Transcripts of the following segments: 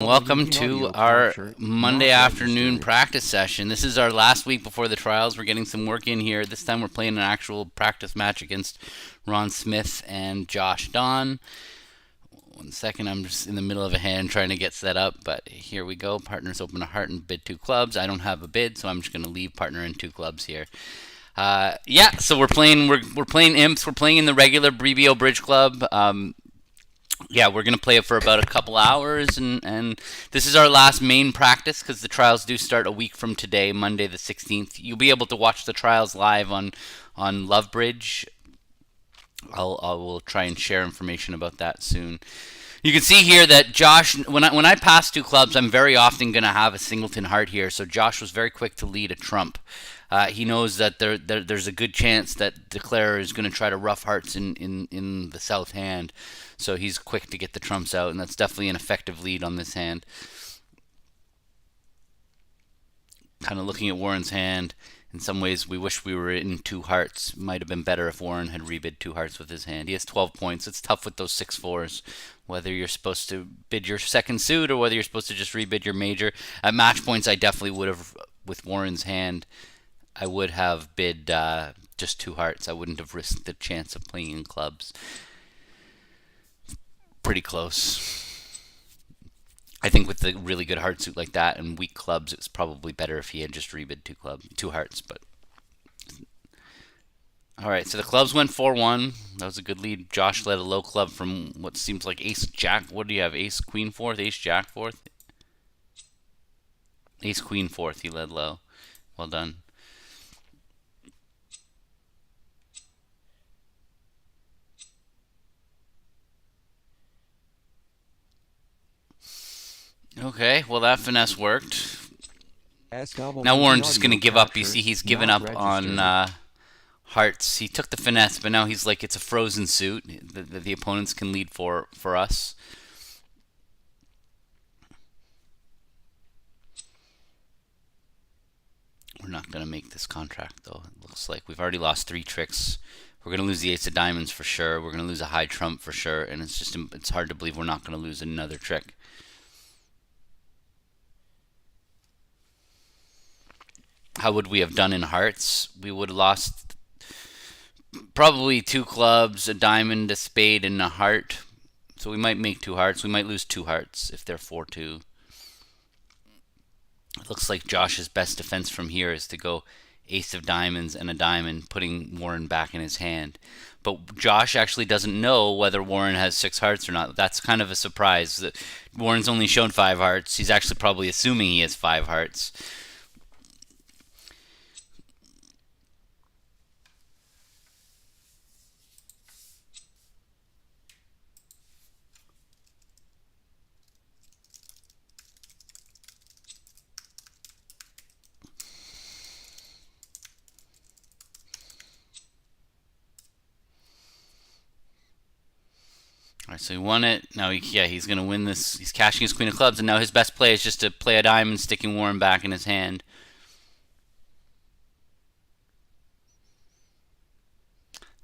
Welcome to our Monday afternoon practice session. This is our last week before the trials. We're getting some work in here. This time we're playing an actual practice match against Ron Smith and Josh Donn. 1 second, I'm just in the middle of a hand trying to get set up, but here we go. Partners open a heart and bid 2 clubs. I don't have a bid, so I'm just going to leave partner in 2 clubs here. So we're playing imps. We're playing in the regular Brevio Bridge Club. We're going to play it for about a couple hours, and this is our last main practice because the trials do start a week from today, Monday the 16th. You'll be able to watch the trials live on Lovebridge. I will try and share information about that soon. You can see here that Josh, when I pass 2 clubs, I'm very often going to have a singleton heart here, so Josh was very quick to lead a trump. He knows that there's a good chance that Declarer is going to try to rough hearts in the south hand. So he's quick to get the trumps out, and that's definitely an effective lead on this hand. Kind of looking at Warren's hand, in some ways we wish we were in 2 hearts. Might have been better if Warren had rebid 2 hearts with his hand. He has 12 points. It's tough with those 6-4s, whether you're supposed to bid your second suit or whether you're supposed to just rebid your major. At match points, I definitely would have, with Warren's hand, I would have bid just 2 hearts. I wouldn't have risked the chance of playing in clubs. Pretty close. I think with the really good heart suit like that and weak clubs, it's probably better if he had just rebid 2 hearts. But all right, so the clubs went 4-1. That was a good lead. Josh led a low club from what seems like ace jack. What do you have? Ace queen fourth, ace jack fourth, ace queen fourth. He led low. Well done. Okay, well that finesse worked. Now Warren's just going to give up. You see he's given up on hearts. He took the finesse, but now he's like it's a frozen suit that the opponents can lead for us. We're not going to make this contract, though. It looks like we've already lost 3 tricks. We're going to lose the ace of diamonds for sure. We're going to lose a high trump for sure, and it's hard to believe we're not going to lose another trick. How would we have done in hearts? We would have lost probably 2 clubs, a diamond, a spade, and a heart. So we might make 2 hearts. We might lose 2 hearts if they're 4-2. It looks like Josh's best defense from here is to go ace of diamonds and a diamond, putting Warren back in his hand. But Josh actually doesn't know whether Warren has 6 hearts or not. That's kind of a surprise. That Warren's only shown 5 hearts. He's actually probably assuming he has 5 hearts. Alright, so he won it. Now, he's going to win this. He's cashing his queen of clubs, and now his best play is just to play a diamond, sticking Warren back in his hand.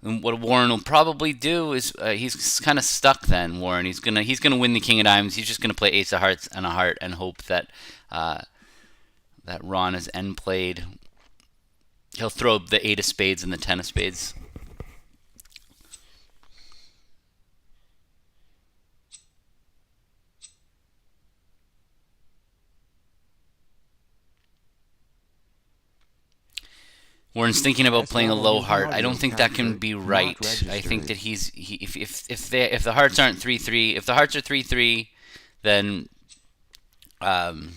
And what Warren will probably do is he's kind of stuck then. Warren, he's gonna win the king of diamonds. He's just gonna play ace of hearts and a heart and hope that that Ron is end played. He'll throw the 8 of spades and the 10 of spades. Warren's thinking about playing a low heart. I don't think that can be right. I think that if the hearts aren't 3-3, if the hearts are 3-3, then if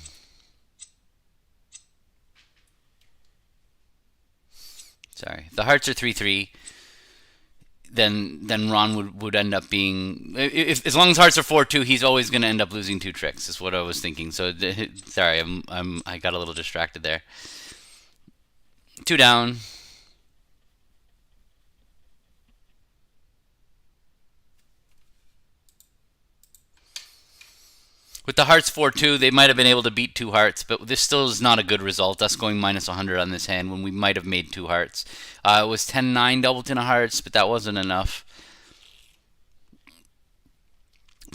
the hearts are 3-3, then Ron would end up being, if as long as hearts are 4-2, he's always going to end up losing 2 tricks. Is what I was thinking. So sorry, I got a little distracted there. 2 down. With the hearts 4-2, they might have been able to beat 2 hearts, but this still is not a good result. Us going minus 100 on this hand when we might have made 2 hearts. It was 10-9 doubleton of hearts, but that wasn't enough.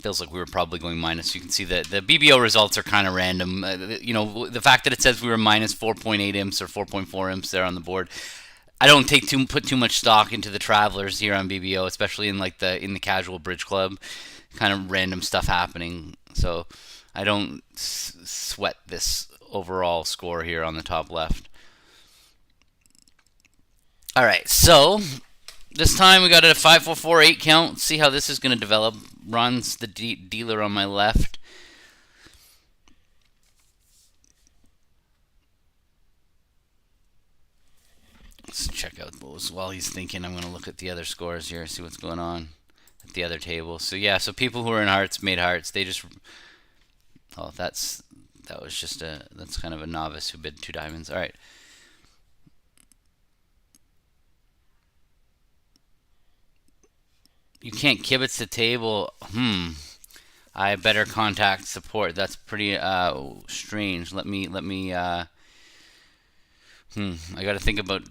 feels like we were probably going minus. You can see that the BBO results are kind of random. The fact that it says we were minus 4.8 imps or 4.4 imps there on the board. I don't put too much stock into the travelers here on BBO, especially in the casual bridge club. Kind of random stuff happening. So I don't sweat this overall score here on the top left. All right, so this time we got a 5-4-4-8 count. See how this is going to develop. Ron's the dealer on my left. Let's check out those while he's thinking. I'm going to look at the other scores here, see what's going on at the other table. So yeah, so people who are in hearts made hearts. They just that's kind of a novice who bid 2 diamonds. All right. You can't kibitz the table. I better contact support. That's pretty strange. Let me I got to think about.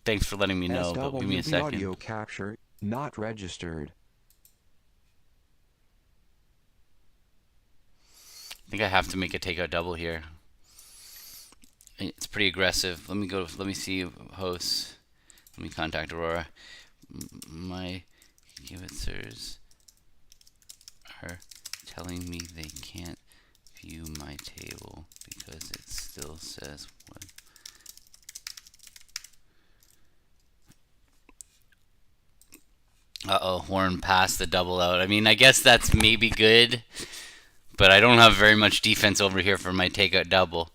Thanks for letting me know, but give me a second. Audio capture not registered. I think I have to make a takeout double here. It's pretty aggressive. Let me see hosts. Let me contact Aurora. My kibitzers are telling me they can't view my table because it still says what. Warren passed the double out. I mean, I guess that's maybe good, but I don't have very much defense over here for my takeout double.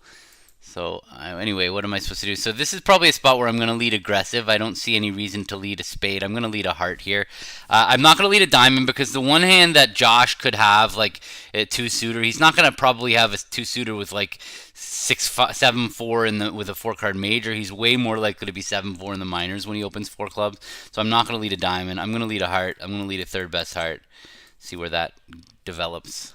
So anyway, what am I supposed to do? So this is probably a spot where I'm going to lead aggressive. I don't see any reason to lead a spade. I'm going to lead a heart here. I'm not going to lead a diamond because the one hand that Josh could have, like a 2-suiter, he's not going to probably have a 2-suiter with like 7-4 with a 4-card major. He's way more likely to be 7-4 in the minors when he opens 4 clubs. So I'm not going to lead a diamond. I'm going to lead a heart. I'm going to lead a third best heart. See where that develops.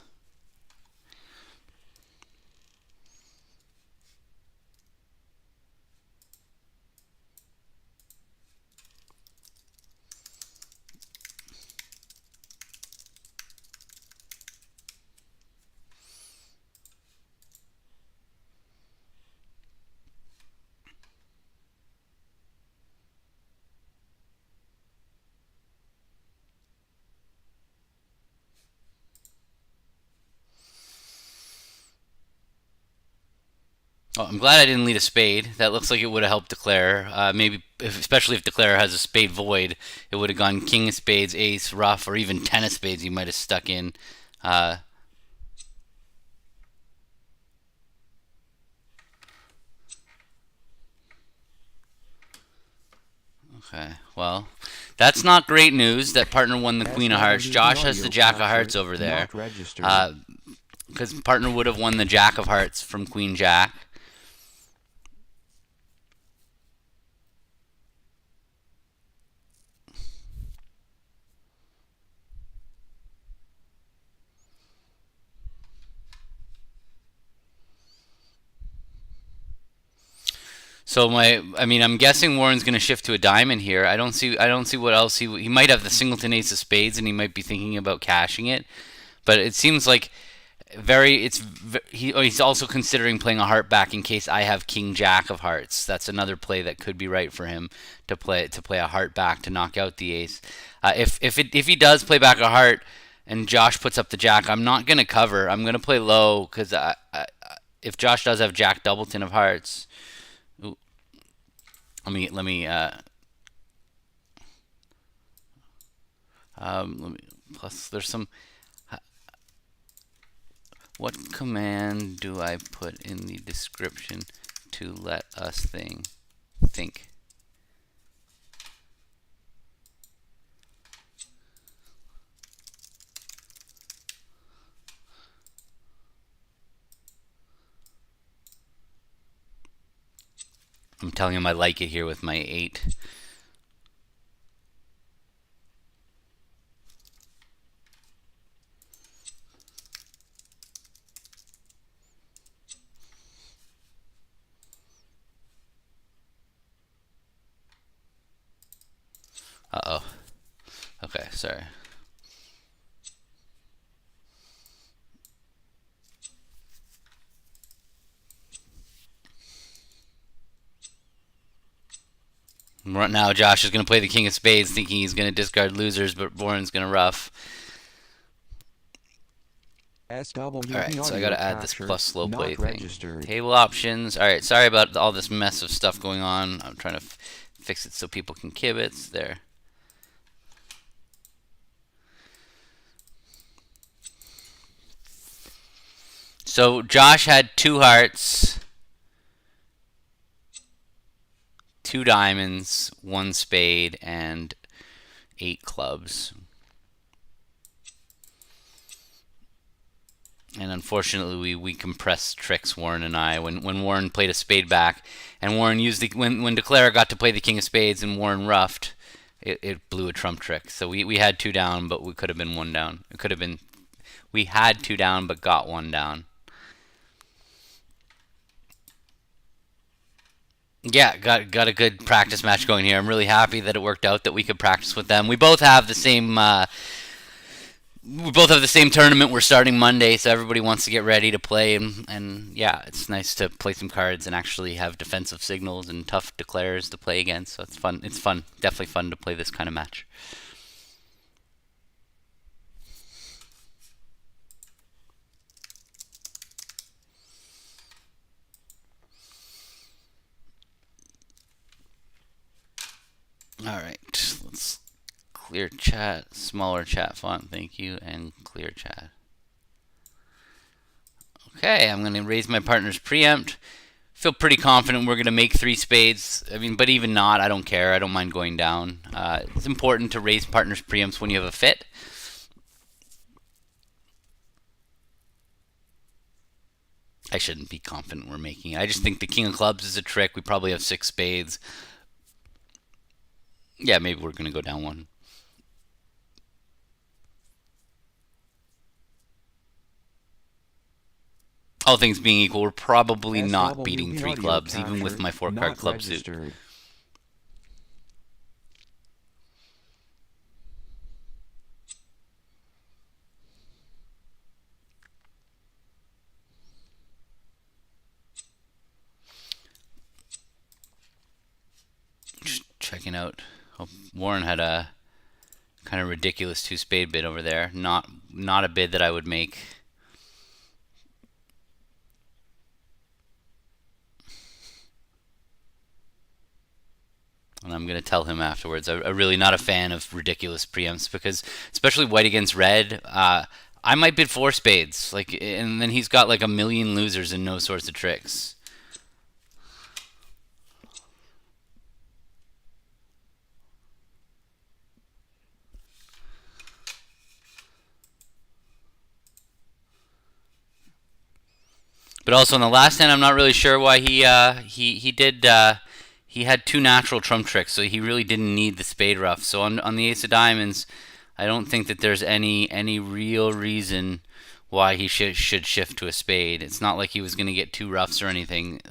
Oh, I'm glad I didn't lead a spade. That looks like it would have helped declare. Maybe, especially if declare has a spade void, it would have gone king of spades, ace, rough, or even 10 of spades. He might have stuck in. Okay, well, that's not great news. That partner won the queen of hearts. Josh has the jack of hearts over there. Because partner would have won the jack of hearts from queen jack. So I'm guessing Warren's going to shift to a diamond here. I don't see what else he might have the singleton ace of spades, and he might be thinking about cashing it. But it seems like he's also considering playing a heart back in case I have king jack of hearts. That's another play that could be right for him to play a heart back to knock out the ace. If he does play back a heart and Josh puts up the jack, I'm not going to cover. I'm going to play low because if Josh does have jack doubleton of hearts. Let me plus there's some. What command do I put in the description to let us think? I'm telling him I like it here with my 8. Uh-oh. Okay, sorry. Right now, Josh is going to play the king of spades, thinking he's going to discard losers, but Warren's going to ruff. Alright, so I got to add this plus slow play thing. Table options. Alright, sorry about all this mess of stuff going on. I'm trying to fix it so people can kibitz. There. So Josh had 2 hearts, 2 diamonds, 1 spade, and 8 clubs. And unfortunately, we compressed tricks, Warren and I, when Warren played a spade back, and Warren used the when Declara got to play the king of spades and Warren ruffed, it blew a trump trick. So we had 2 down, but we could have been 1 down. It could have been we had 2 down, but got 1 down. Yeah, got a good practice match going here. I'm really happy that it worked out that we could practice with them. We both have the same. We both have the same tournament. We're starting Monday, so everybody wants to get ready to play. And yeah, it's nice to play some cards and actually have defensive signals and tough declares to play against. So it's fun. It's fun. Definitely fun to play this kind of match. Alright, let's clear chat, smaller chat font, thank you, and clear chat. Okay, I'm going to raise my partner's preempt. Feel pretty confident we're going to make 3 spades. I mean, but even not, I don't care. I don't mind going down. It's important to raise partner's preempts when you have a fit. I shouldn't be confident we're making it. I just think the king of clubs is a trick. We probably have 6 spades. Yeah, maybe we're going to go down 1. All things being equal, we're probably not beating 3 clubs, even with my 4-card club suit. Just checking out. Oh, Warren had a kind of ridiculous 2-spade bid over there. Not a bid that I would make. And I'm going to tell him afterwards. I'm really not a fan of ridiculous preempts because, especially white against red, I might bid 4 spades. And then he's got like a million losers and no sorts of tricks. But also in the last hand, I'm not really sure why he did. He had 2 natural trump tricks, so he really didn't need the spade ruff. So on the ace of diamonds, I don't think that there's any real reason why he should shift to a spade. It's not like he was going to get 2 ruffs or anything.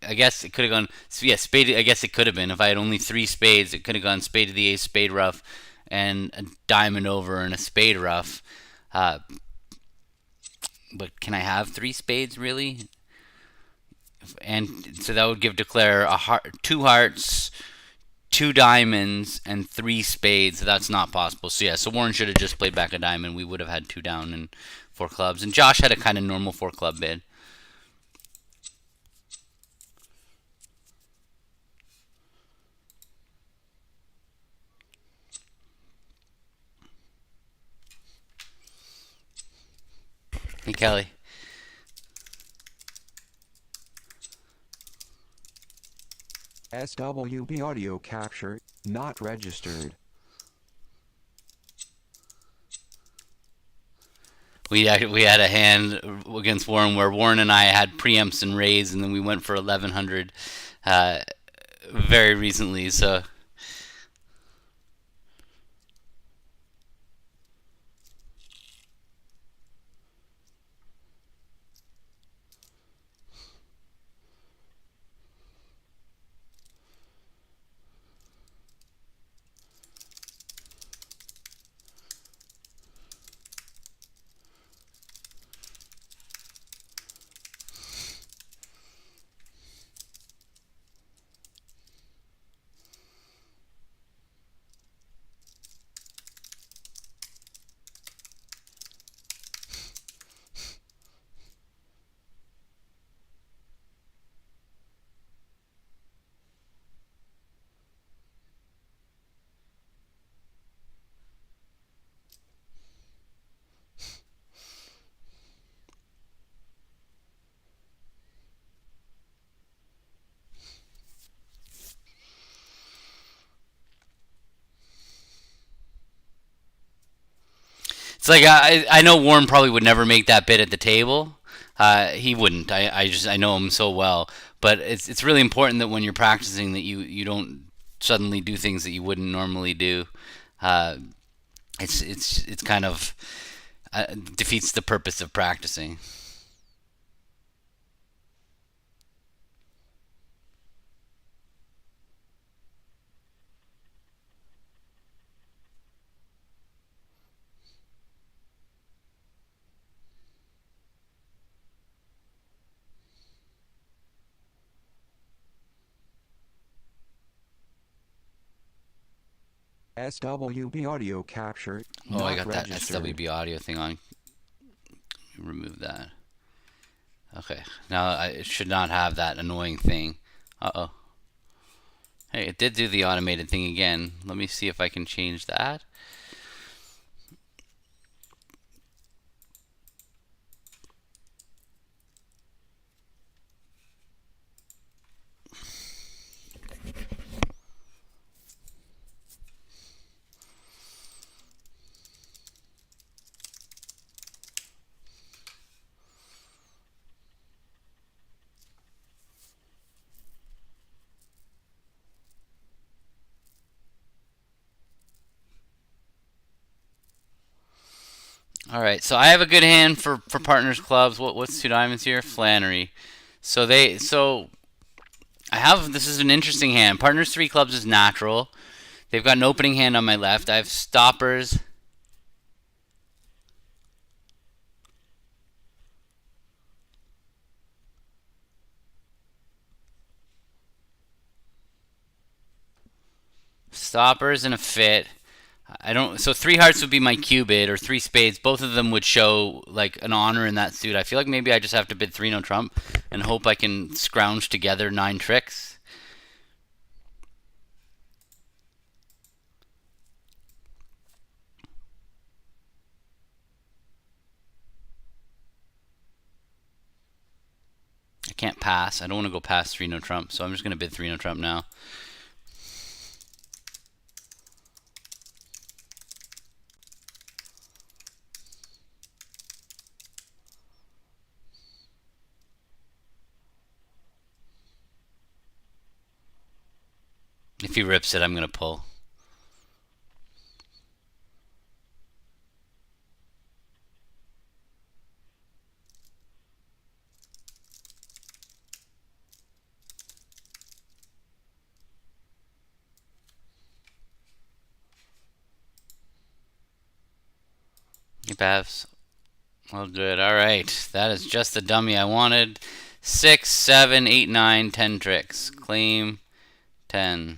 I guess it could have gone. Yeah, spade. I guess it could have been if I had only 3 spades. It could have gone spade to the ace, spade ruff, and a diamond over and a spade ruff. But can I have 3 spades really? And so that would give Declare 2 hearts, 2 diamonds, and 3 spades. That's not possible. So yeah, so Warren should have just played back a diamond. We would have had 2 down and 4 clubs. And Josh had a kind of normal 4-club bid. Hey, Kelly. SWB audio capture, not registered. We had a hand against Warren where Warren and I had preempts and raise, and then we went for 1100 very recently. So It's like I know Warren probably would never make that bid at the table. He wouldn't. I know him so well. But it's really important that when you're practicing that you don't suddenly do things that you wouldn't normally do. Uh, it's kind of defeats the purpose of practicing. SWB audio capture Oh, I not got that registered. SWB audio thing on. Remove that. Okay, now I should not have that annoying thing. Uh-oh. Hey, it did do the automated thing again. Let me see if I can change that. All right, so I have a good hand for partners clubs. What's two diamonds here? Flannery. So I have this is an interesting hand. Partners three clubs is natural. They've got an opening hand on my left. I have stoppers. Stoppers and a fit. I don't. So three hearts would be my Q bid, or three spades. Both of them would show like an honor in that suit. I feel like maybe I just have to bid three no trump and hope I can scrounge together nine tricks. I can't pass. I don't want to go past three no trump, so I'm just gonna bid three no trump now. If he rips it, I'm gonna pull. He pass. Well, good. All right. That is just the dummy I wanted. 6, 7, 8, 9, 10 tricks. Claim 10.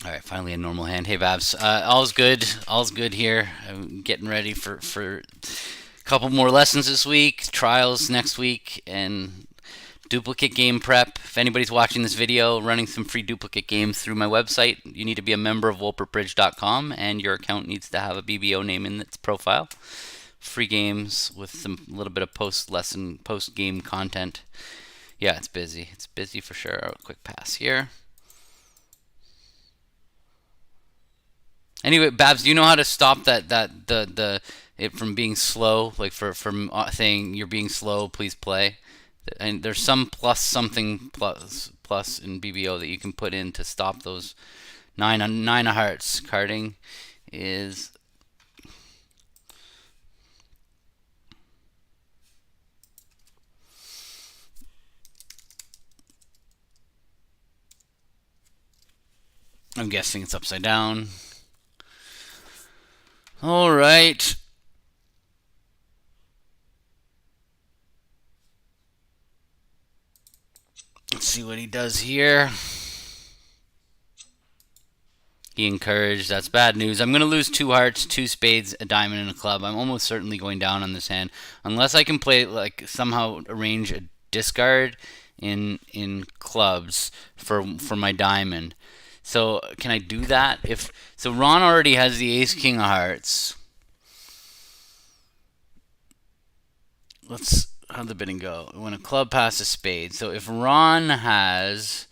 All right, finally a normal hand. Hey, Babs. All's good. All's good here. I'm getting ready for a couple more lessons this week, trials next week, and duplicate game prep. If anybody's watching this video, running some free duplicate games through my website. You need to be a member of wolpertbridge.com, and your account needs to have a BBO name in its profile. Free games with some little bit of post-lesson, post-game content. Yeah, it's busy. It's busy for sure. A quick pass here. Anyway, Babs, do you know how to stop the it from being slow? Like from saying you're being slow, please play. And there's some plus something plus in BBO that you can put in to stop those nine of hearts carding is. I'm guessing it's upside down. All right. Let's see what he does here. He encouraged. That's bad news. I'm going to lose 2 hearts, 2 spades, a diamond, and a club. I'm almost certainly going down on this hand. Unless I can play, like, somehow arrange a discard in clubs for my diamond. So can I do that? If so, Ron already has the ace king of hearts. How'd the bidding go? When a club passes spade. So if Ron has,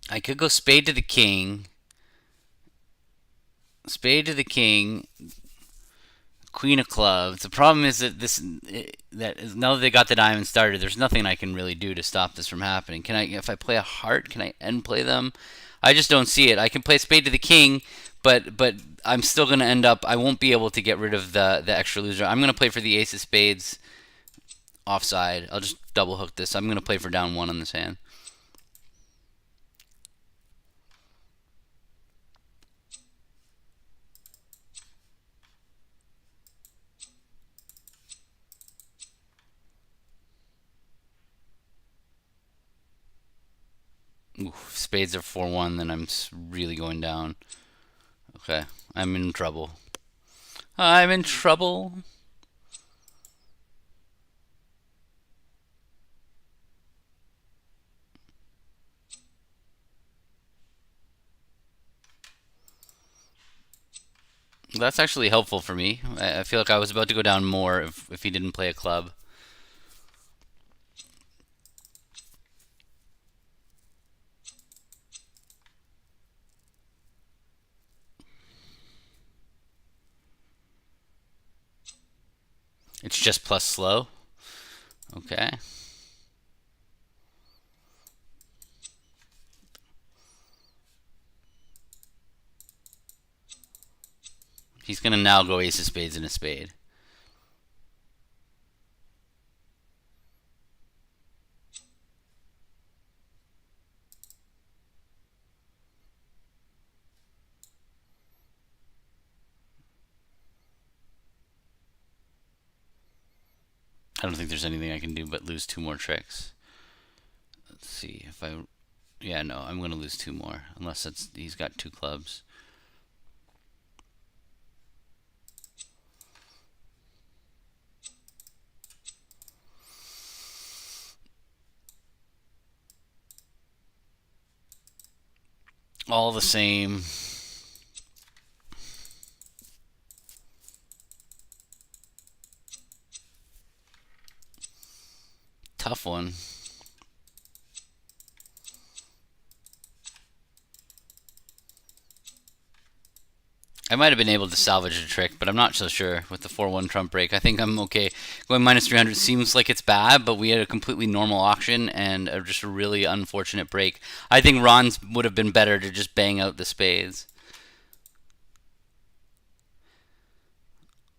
I could go spade to the king, queen of clubs. The problem is that now that they got the diamond started, there's nothing I can really do to stop this from happening. Can I, if I play a heart, can I end play them? I just don't see it. I can play spade to the king, but I'm still going to end up, I won't be able to get rid of the extra loser. I'm going to play for the ace of spades offside. I'll just double hook this. I'm going to play for down 1 on this hand. Ooh, if spades are 4-1, then I'm really going down. Okay, I'm in trouble. I'm in trouble. That's actually helpful for me. I feel like I was about to go down more if he didn't play a club. It's just plus slow. Okay. He's going to now go ace of spades and a spade. I don't think there's anything I can do but lose 2 more tricks. Let's see if I... Yeah, no, I'm going to lose 2 more. Unless he's got 2 clubs. All the same. Tough one. I might have been able to salvage a trick, but I'm not so sure with the 4-1 trump break. I think I'm okay. Going minus 300 seems like it's bad, but we had a completely normal auction and just a really unfortunate break. I think Ron's would have been better to just bang out the spades.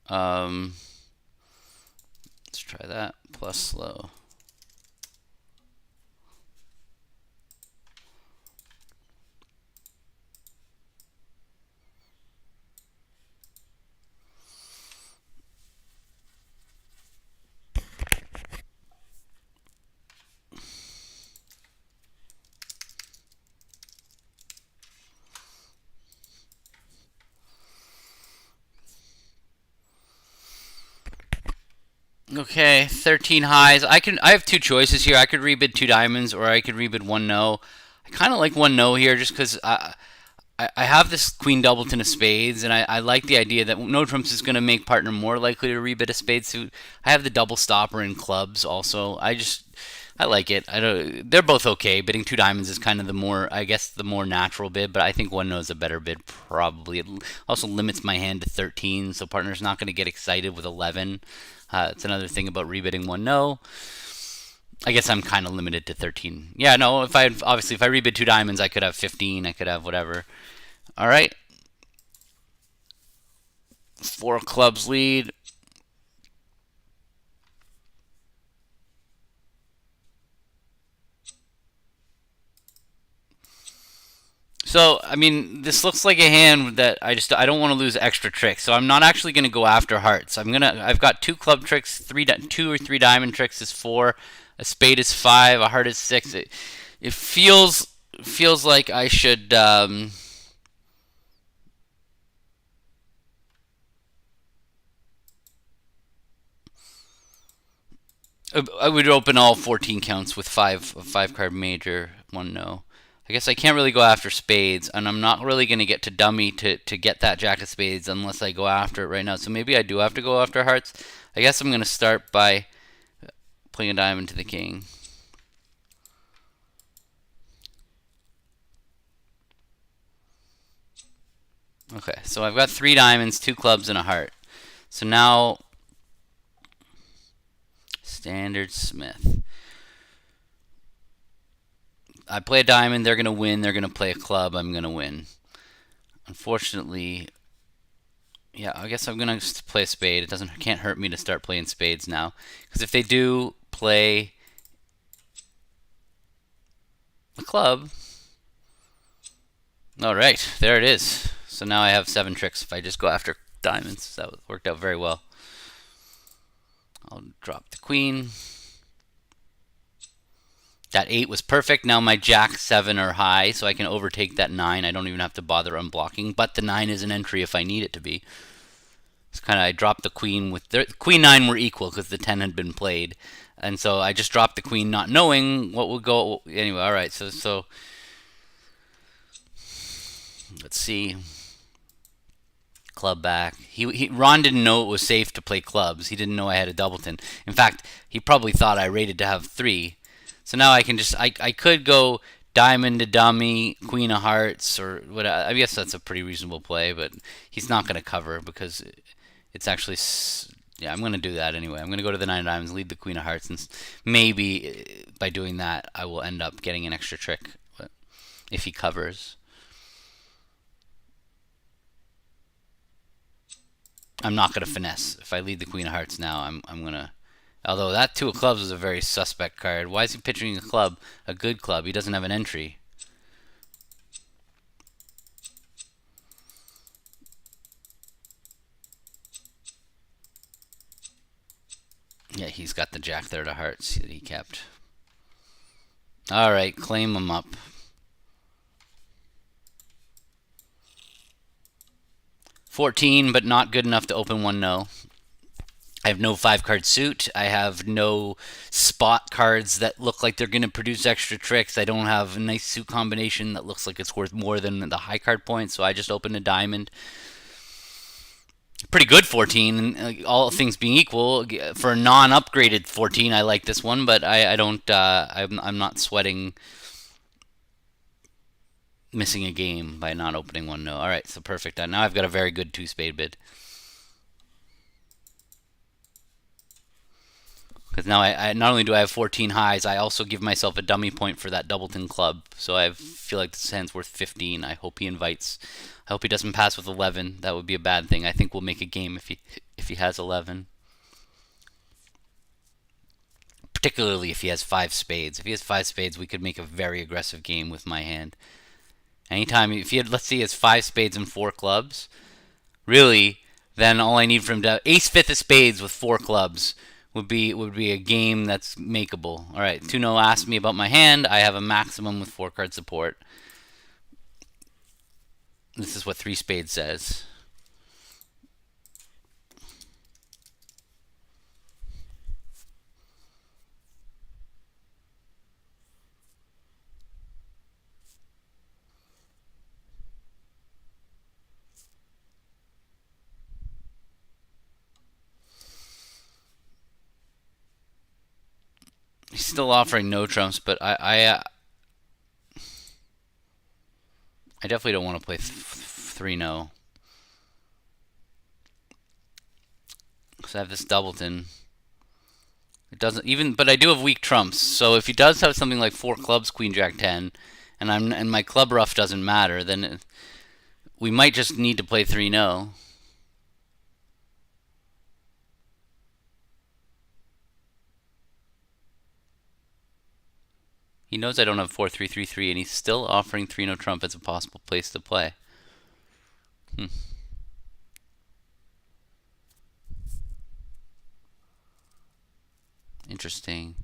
Let's try that. Plus slow. Okay, 13 highs. I have 2 choices here. I could rebid 2 diamonds, or I could rebid 1 no. I kind of like 1 no here, just because I have this queen doubleton of spades, and I like the idea that no trumps is going to make partner more likely to rebid a spade suit. I have the double stopper in clubs also. I like it. They're both okay. Bidding 2 diamonds is kind of the more, I guess, the more natural bid, but I think 1 no is a better bid probably. It also limits my hand to 13, so partner's not going to get excited with 11. It's another thing about rebidding 1 no. I guess I'm kind of limited to 13. Yeah, no, if I rebid 2 diamonds, I could have 15. I could have whatever. All right. 4 clubs lead. So, I mean, this looks like a hand that I don't want to lose extra tricks. So I'm not actually going to go after hearts. I've got 2 club tricks, 2 or 3 diamond tricks is 4, a spade is 5, a heart is 6. It feels feels like I should. I would open all 14 counts with five card major, one no. I guess I can't really go after spades, and I'm not really going to get to dummy to get that jack of spades unless I go after it right now. So maybe I do have to go after hearts. I guess I'm going to start by playing a diamond to the king. Okay, so I've got 3 diamonds, 2 clubs, and a heart. So now, standard Smith. I play a diamond, they're going to win. They're going to play a club, I'm going to win. Unfortunately, yeah, I guess I'm going to play a spade. Can't hurt me to start playing spades now. Because if they do play a club, all right, there it is. So now I have 7 tricks if I just go after diamonds. That worked out very well. I'll drop the queen. That 8 was perfect. Now my jack 7 are high, so I can overtake that 9. I don't even have to bother unblocking, but the 9 is an entry if I need it to be. It's kind of, I dropped the queen with the queen 9 were equal because the 10 had been played, and so I just dropped the queen not knowing what would go. Anyway, all right. So let's see. Club back. Ron didn't know it was safe to play clubs. He didn't know I had a doubleton. In fact, he probably thought I rated to have 3. So now I can just I could go diamond to dummy, queen of hearts, or what. I guess that's a pretty reasonable play, but he's not going to cover because it's actually. Yeah, I'm going to do that anyway. I'm going to go to the 9 of diamonds, lead the queen of hearts, and maybe by doing that I will end up getting an extra trick. But if he covers, I'm not going to finesse. If I lead the queen of hearts now, I'm going to. Although that 2 of clubs is a very suspect card. Why is he pitching a club? A good club. He doesn't have an entry. Yeah, he's got the jack there to hearts that he kept. Alright, claim him up. 14, but not good enough to open 1 no. I have no 5-card suit. I have no spot cards that look like they're going to produce extra tricks. I don't have a nice suit combination that looks like it's worth more than the high card points, so I just opened a diamond. Pretty good 14, all things being equal. For a non-upgraded 14, I like this one, but I don't. I'm not sweating missing a game by not opening 1 no. All right, so perfect. Now I've got a very good 2-spade bid. Because now I not only do I have 14 highs, I also give myself a dummy point for that doubleton club. So I feel like this hand's worth 15. I hope he invites. I hope he doesn't pass with 11. That would be a bad thing. I think we'll make a game if he has 11. Particularly if he has 5 spades. If he has 5 spades, we could make a very aggressive game with my hand. Anytime if he had, let's see, he has 5 spades and 4 clubs. Really, then all I need from him to ace 5th of spades with 4 clubs would be a game that's makeable. All right, Tuno asked me about my hand. I have a maximum with 4-card support. This is what 3 spades says. He's still offering no trumps, but I definitely don't want to play 3-no. Because I have this doubleton. It doesn't even, but I do have weak trumps. So if he does have something like 4 clubs, Queen Jack 10, and my club rough doesn't matter, then we might just need to play 3-no. He knows I don't have 4-3-3-3, and he's still offering 3-no trump as a possible place to play. Interesting.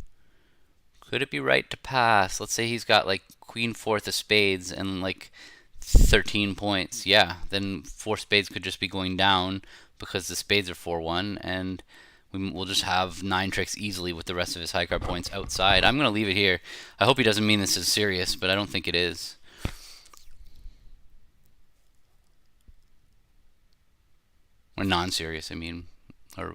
Could it be right to pass? Let's say he's got like queen fourth of spades and like 13 points, yeah, then four spades could just be going down because the spades are 4-1, and we'll just have nine tricks easily with the rest of his high card points outside. I'm going to leave it here. I hope he doesn't mean this is serious, but I don't think it is. Or non-serious, I mean. Or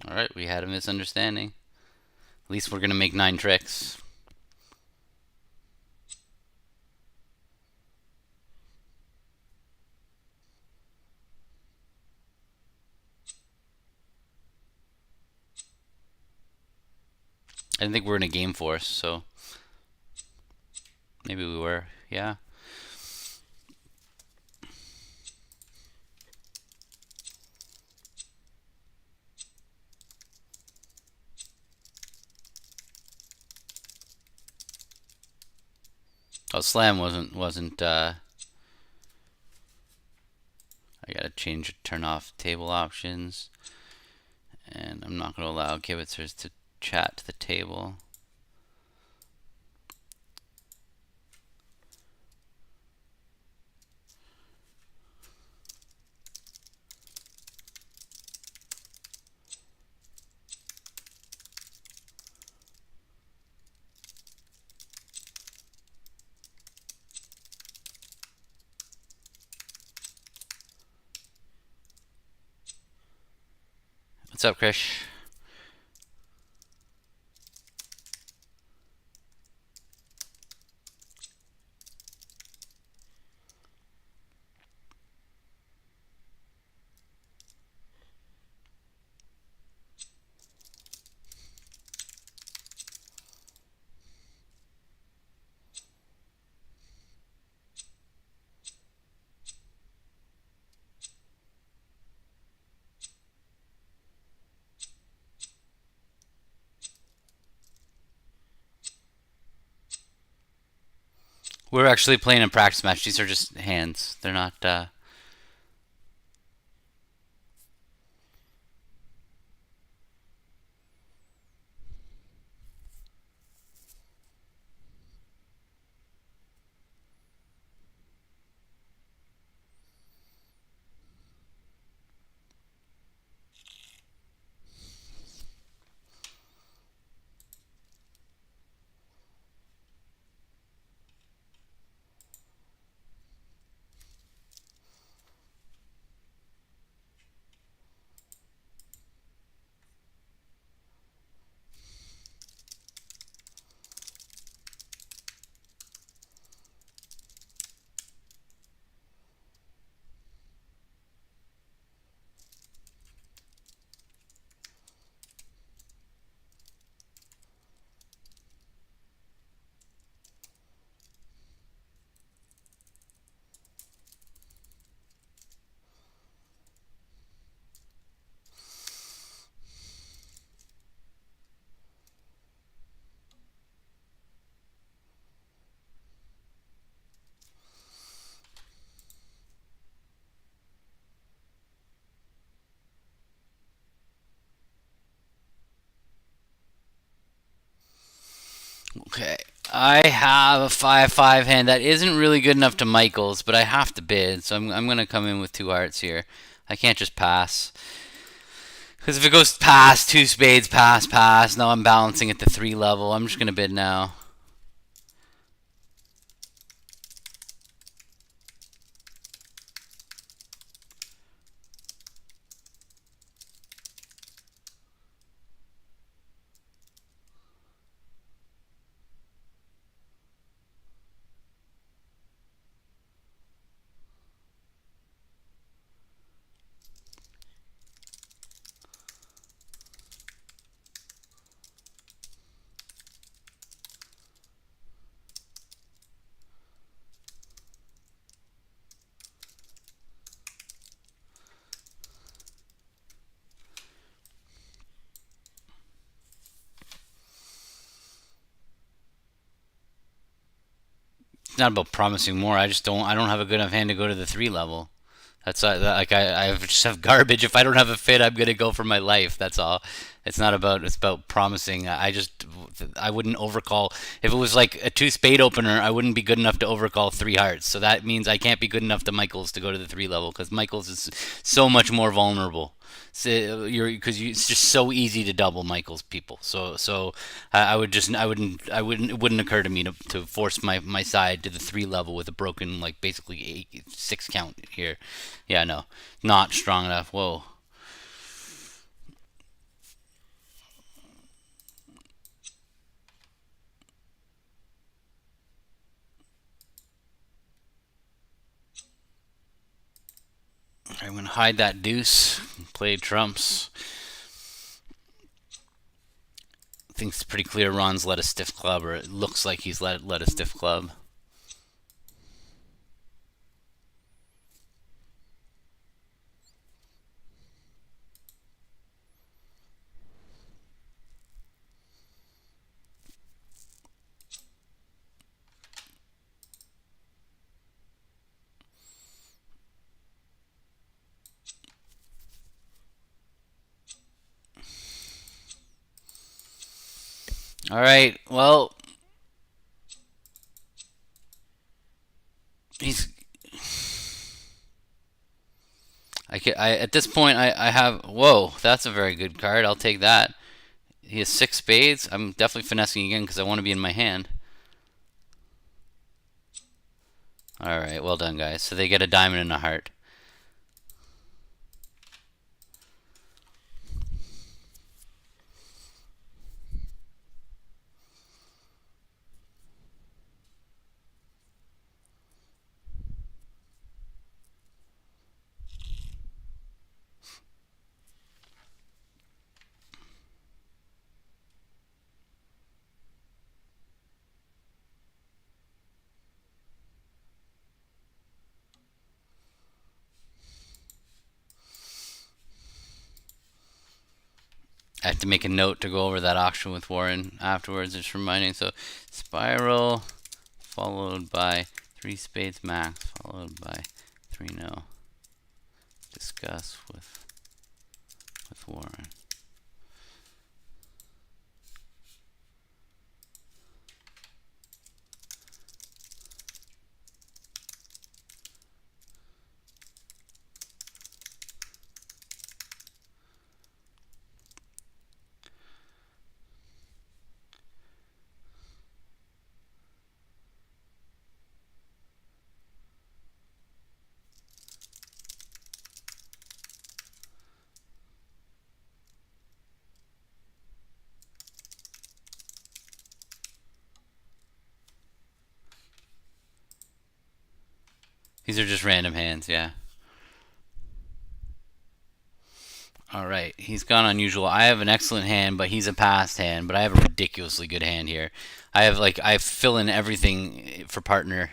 Alright, we had a misunderstanding. At least we're going to make nine tricks. I didn't think we were in a game force, so maybe we were, yeah. Oh, slam wasn't I gotta turn off table options, and I'm not gonna allow kibitzers to chat to the table. What's up, Krish? We're actually playing a practice match. These are just hands. They're not okay. I have a 5-5 hand that isn't really good enough to Michael's, but I have to bid, so I'm gonna come in with two hearts here. I can't just pass. Because if it goes past two spades, pass. Now I'm balancing at the 3 level. I'm just going to bid now. It's not about promising more. I don't have a good enough hand to go to the 3 level. That's like I just have garbage. If I don't have a fit, I'm gonna go for my life. That's all. It's not about it's about promising. I wouldn't overcall if it was like a 2 spade opener. I wouldn't be good enough to overcall 3 hearts. So that means I can't be good enough to Michaels to go to the 3 level because Michaels is so much more vulnerable. So it's just so easy to double Michaels people. So I would just I wouldn't it wouldn't occur to me to force my side to the 3 level with a broken like basically 6 count here. Yeah, no, not strong enough. Whoa. I'm gonna hide that deuce. Play trumps. I think it's pretty clear Ron's let a stiff club, or it looks like he's let a stiff club. All right. Well, he's. I at this point I have. Whoa, that's a very good card. I'll take that. He has 6 spades. I'm definitely finessing again because I want to be in my hand. All right. Well done, guys. So they get a diamond and a heart. I have to make a note to go over that auction with Warren afterwards. Just reminding. So spiral followed by 3 spades max followed by 3 no. Discuss with Warren. These are just random hands, yeah. Alright, he's gone unusual. I have an excellent hand, but he's a passed hand, but I have a ridiculously good hand here. I fill in everything for partner.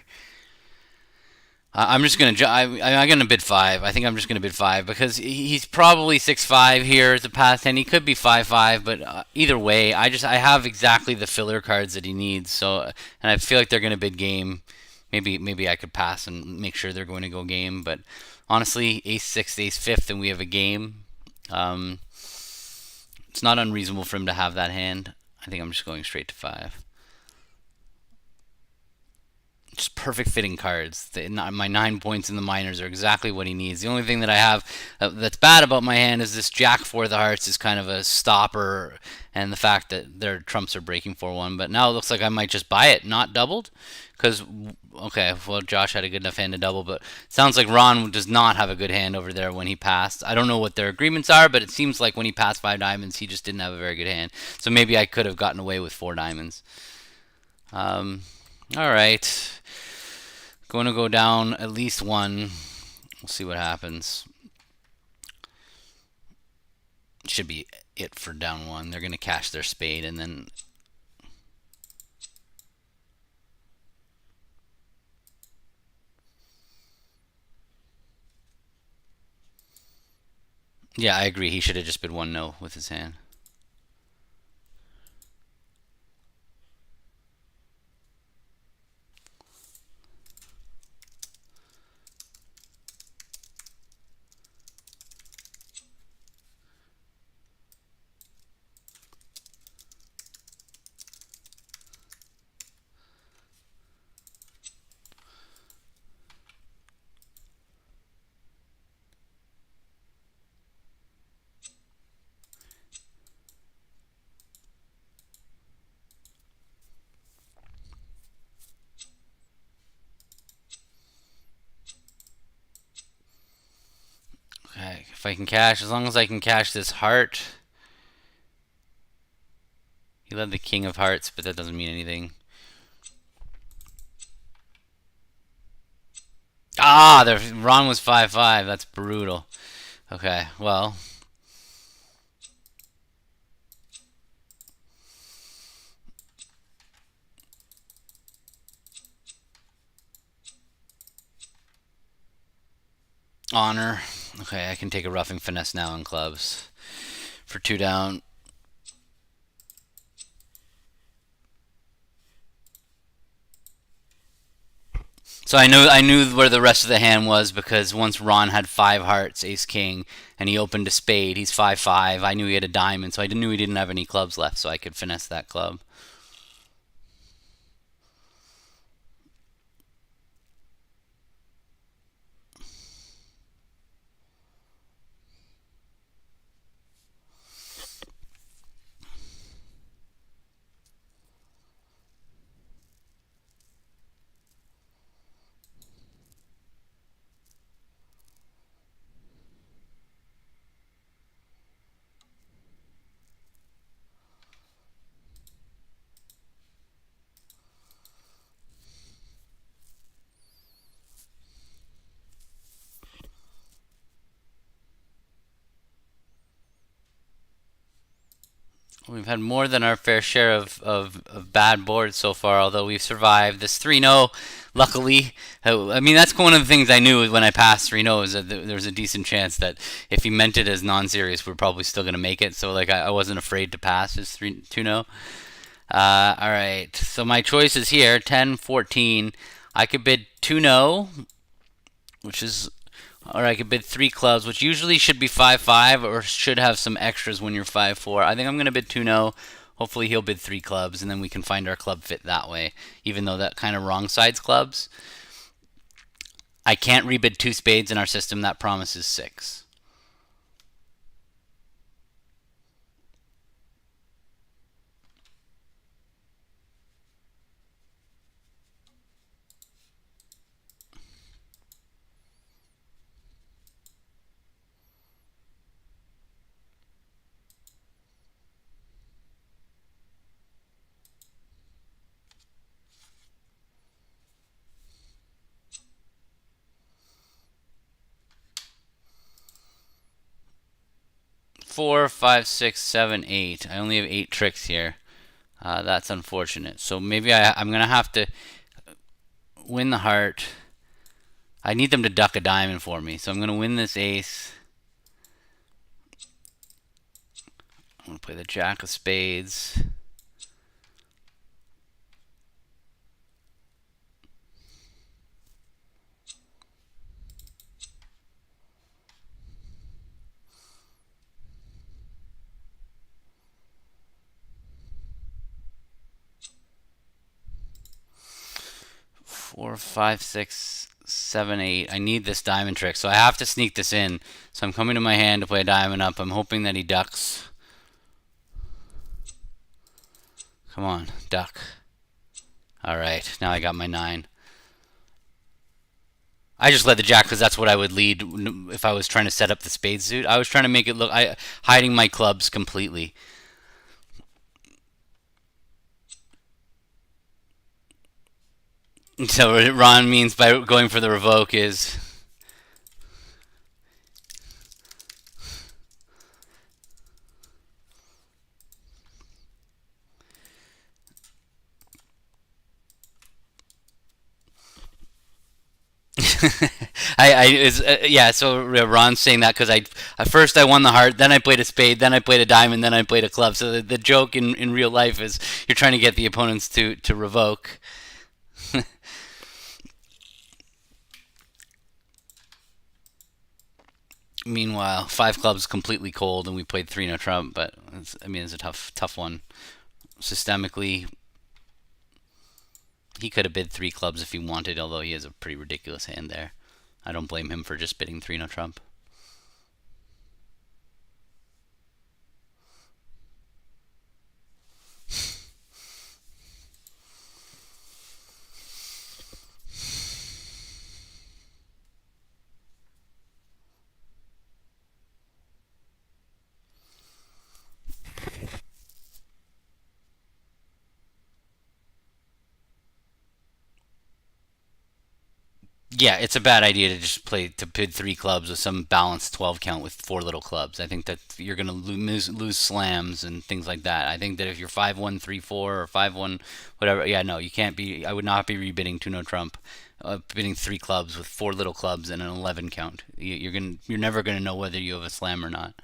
I'm just gonna I'm gonna bid 5. I think I'm just gonna bid 5 because he's probably 6-5 here as a passed hand. He could be 5-5, but either way, I have exactly the filler cards that he needs. So and I feel like they're gonna bid game. Maybe I could pass and make sure they're going to go game, but honestly, ace 6, ace 5th, and we have a game. It's not unreasonable for him to have that hand. I think I'm just going straight to 5. Just perfect fitting cards. My 9 points in the minors are exactly what he needs. The only thing that I have that's bad about my hand is this Jack 4 of the hearts is kind of a stopper, and the fact that their trumps are breaking 4-1. But now it looks like I might just buy it, not doubled, because okay, well Josh had a good enough hand to double, but it sounds like Ron does not have a good hand over there when he passed. I don't know what their agreements are, but it seems like when he passed 5 diamonds, he just didn't have a very good hand. So maybe I could have gotten away with 4 diamonds. All right. Going to go down at least 1. We'll see what happens. Should be it for down 1. They're going to cash their spade and then... Yeah, I agree. He should have just bid 1 no with his hand. Okay, if I can cash, as long as I can cash this heart. He led the king of hearts, but that doesn't mean anything. Ah, Ron was 5-5. That's brutal. Okay, well. Honor. Okay, I can take a roughing finesse now in clubs. For 2 down. So I knew where the rest of the hand was because once Ron had 5 hearts, ace king, and he opened a spade, he's 5-5. I knew he had a diamond, so I knew he didn't have any clubs left, so I could finesse that club. We've had more than our fair share of bad boards so far, although we've survived this 3-0, luckily. I mean, that's one of the things I knew when I passed 3-0 is that there was a decent chance that if he meant it as non-serious, we're probably still going to make it. So, like, I wasn't afraid to pass his 2-0. All right, so my choices here, 10, 14. I could bid 2-0, which is or I could bid 3 clubs, which usually should be 5-5 or should have some extras when you're 5-4. I think I'm going to bid 2-0. Hopefully he'll bid 3 clubs, and then we can find our club fit that way, even though that kind of wrong sides clubs. I can't rebid 2 spades in our system. That promises 6. 4, 5, 6, 7, 8. I only have 8 tricks here. That's unfortunate. So maybe I'm going to have to win the heart. I need them to duck a diamond for me. So I'm going to win this ace. I'm going to play the jack of spades. 4, 5, 6, 7, 8. I need this diamond trick, so I have to sneak this in. So I'm coming to my hand to play a diamond up. I'm hoping that he ducks. Come on, duck. Alright, now I got my 9. I just led the jack because that's what I would lead if I was trying to set up the spade suit. I was trying to make it look... hiding my clubs completely. So what Ron means by going for the revoke is... yeah. So Ron's saying that because at first I won the heart, then I played a spade, then I played a diamond, then I played a club. So the joke in real life is you're trying to get the opponents to revoke. Meanwhile, 5 clubs completely cold, and we played 3 no trump. But it's a tough one. Systemically, he could have bid 3 clubs if he wanted, although he has a pretty ridiculous hand there. I don't blame him for just bidding 3 no trump. Yeah, it's a bad idea to just play to bid three clubs with some balanced 12 count with four little clubs. I think that you're going to lose slams and things like that. I think that if you're 5-1, 3-4, or 5-1, whatever, yeah, no, you can't be. I would not be rebidding two no trump, bidding three clubs with four little clubs and an 11 count. You're never going to know whether you have a slam or not.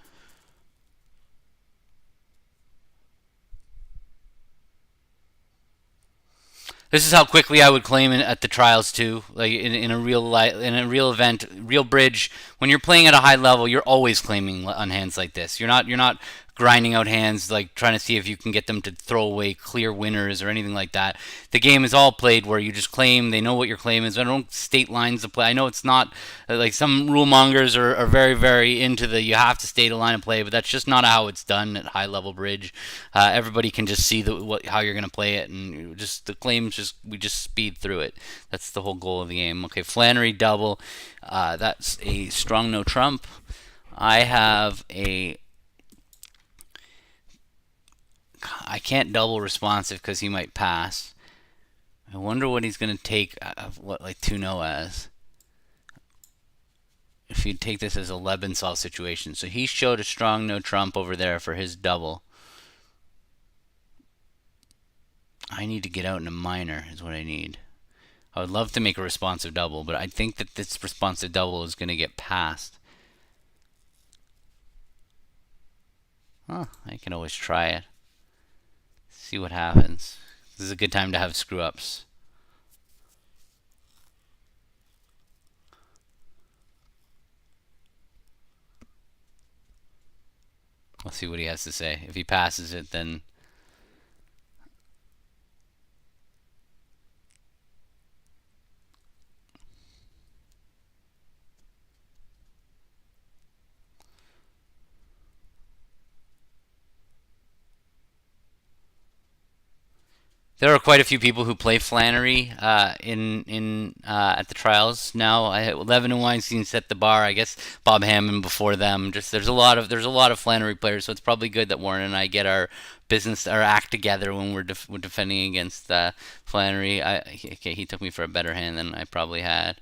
This is how quickly I would claim at the trials too. Like in a in a real event, real bridge. When you're playing at a high level, you're always claiming on hands like this. You're not grinding out hands like trying to see if you can get them to throw away clear winners or anything like that. The game is all played where you just claim. They know what your claim is. I don't state lines of play. I know it's not like some rule mongers are very very into the you have to state a line of play, but that's just not how it's done at high level bridge. Everybody can just see how you're going to play it, and just the claims we just speed through it. That's the whole goal of the game. Okay, Flannery double. That's a strong no trump. I have a. I can't double responsive because he might pass. I wonder what he's going to take. What like 2-0 as. If you take this as a Lebensal situation, so he showed a strong no trump over there for his double. I need to get out in a minor is what I need. I would love to make a responsive double, but I think that this responsive double is going to get passed. Huh, I can always try it. See what happens. This is a good time to have screw ups. We'll see what he has to say. If he passes it, then there are quite a few people who play Flannery in at the trials now. Levin and Weinstein set the bar. I guess Bob Hammond before them. Just there's a lot of Flannery players, so it's probably good that Warren and I get our act together when we're defending against Flannery. Okay, he took me for a better hand than I probably had.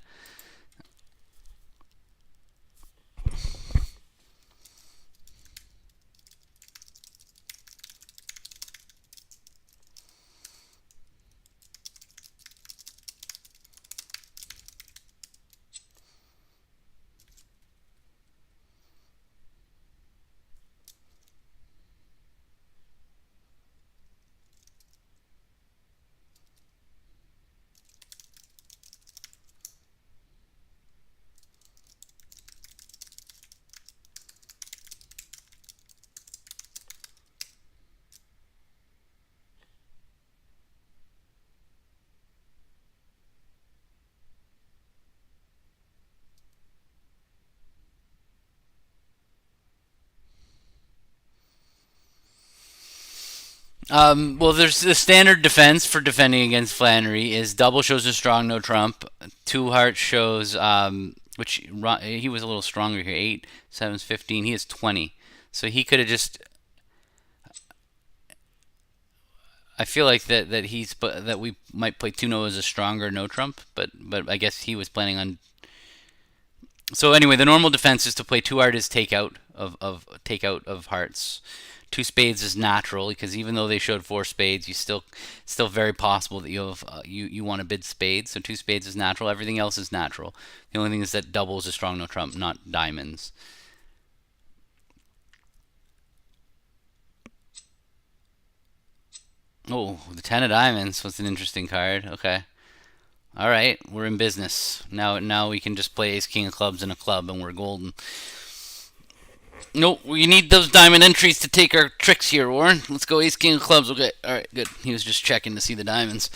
Well, there's the standard defense for defending against Flannery is double shows a strong no trump, two heart shows which he was a little stronger here, 8 7's 15. He has 20, so he could have just. I feel like that we might play 2-0 as a stronger no trump, but I guess he was planning on. So anyway, the normal defense is to play two heart as takeout of hearts. Two spades is natural because even though they showed four spades, still very possible that you want to bid spades. So two spades is natural. Everything else is natural. The only thing is that double is a strong no trump, not diamonds. Oh, the 10 of diamonds was an interesting card. Okay. All right, we're in business. Now we can just play ace king of clubs in a club and we're golden. Nope, we need those diamond entries to take our tricks here, Warren. Let's go ace king of clubs. Okay, all right, good. He was just checking to see the diamonds.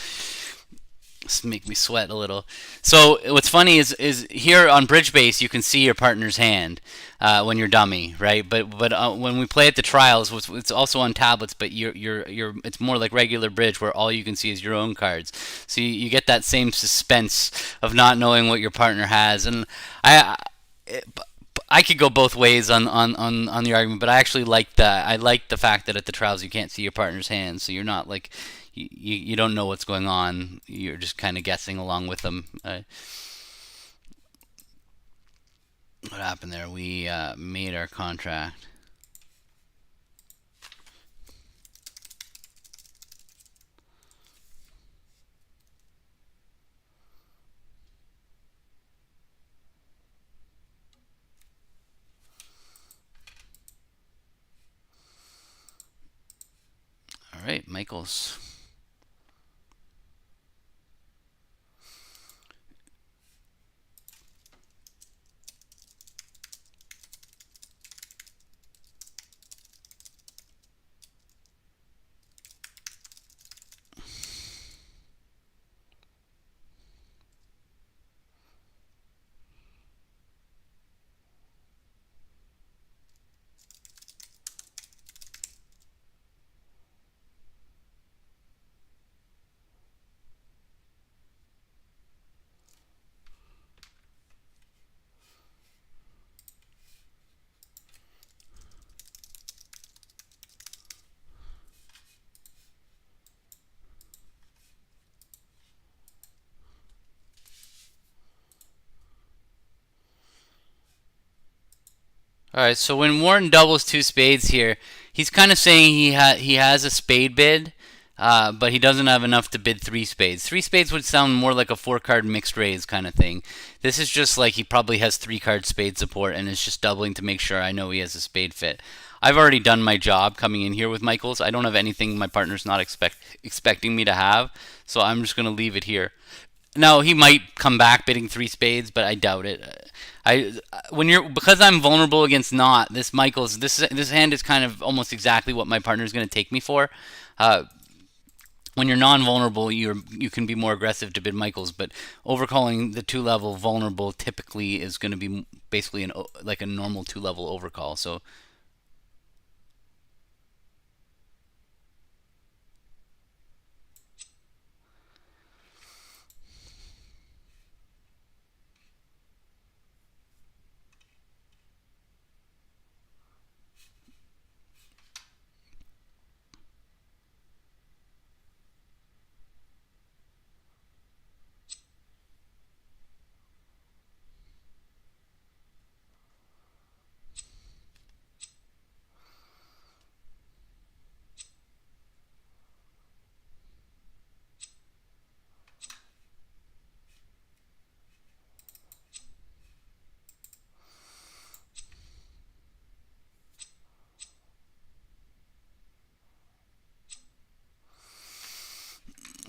This make me sweat a little. So what's funny is here on bridge base you can see your partner's hand when you're dummy, right? But when we play at the trials, it's also on tablets. But you're it's more like regular bridge where all you can see is your own cards. So you get that same suspense of not knowing what your partner has. And I could go both ways on the argument, but I actually like the fact that at the trials you can't see your partner's hands, so you're not like you don't know what's going on. You're just kind of guessing along with them. What happened there? We made our contract. All right, Michaels. All right, so when Warren doubles two spades here, he's kind of saying he has a spade bid, but he doesn't have enough to bid three spades. Three spades would sound more like a four-card mixed raise kind of thing. This is just like he probably has three-card spade support and is just doubling to make sure I know he has a spade fit. I've already done my job coming in here with Michaels. I don't have anything my partner's not expecting me to have, so I'm just going to leave it here. No, he might come back bidding three spades, but I doubt it. I when you're because I'm vulnerable against not this Michaels. This hand is kind of almost exactly what my partner is going to take me for. Uh, when you're non-vulnerable, you can be more aggressive to bid Michaels, but overcalling the two-level vulnerable typically is going to be basically like a normal two-level overcall. So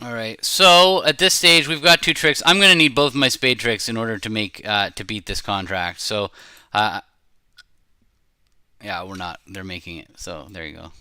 all right. So at this stage, we've got two tricks. I'm going to need both my spade tricks in order to make to beat this contract. So, uh, yeah, we're not. They're making it. So there you go.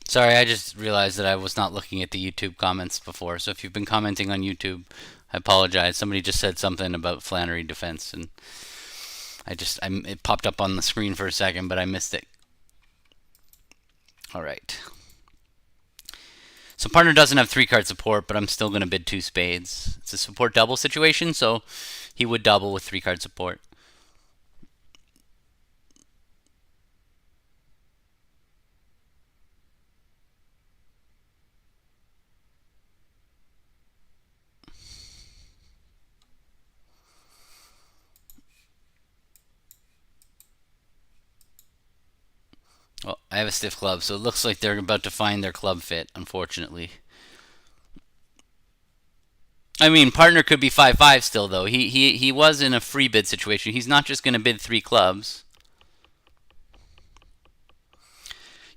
Sorry, I just realized that I was not looking at the YouTube comments before. So if you've been commenting on YouTube, I apologize. Somebody just said something about Flannery defense, and it popped up on the screen for a second, but I missed it. All right. So partner doesn't have three card support, but I'm still going to bid two spades. It's a support double situation, so he would double with three card support. Well, I have a stiff club, so it looks like they're about to find their club fit, unfortunately. I mean, partner could be 5-5 still, though. He was in a free bid situation. He's not just going to bid three clubs.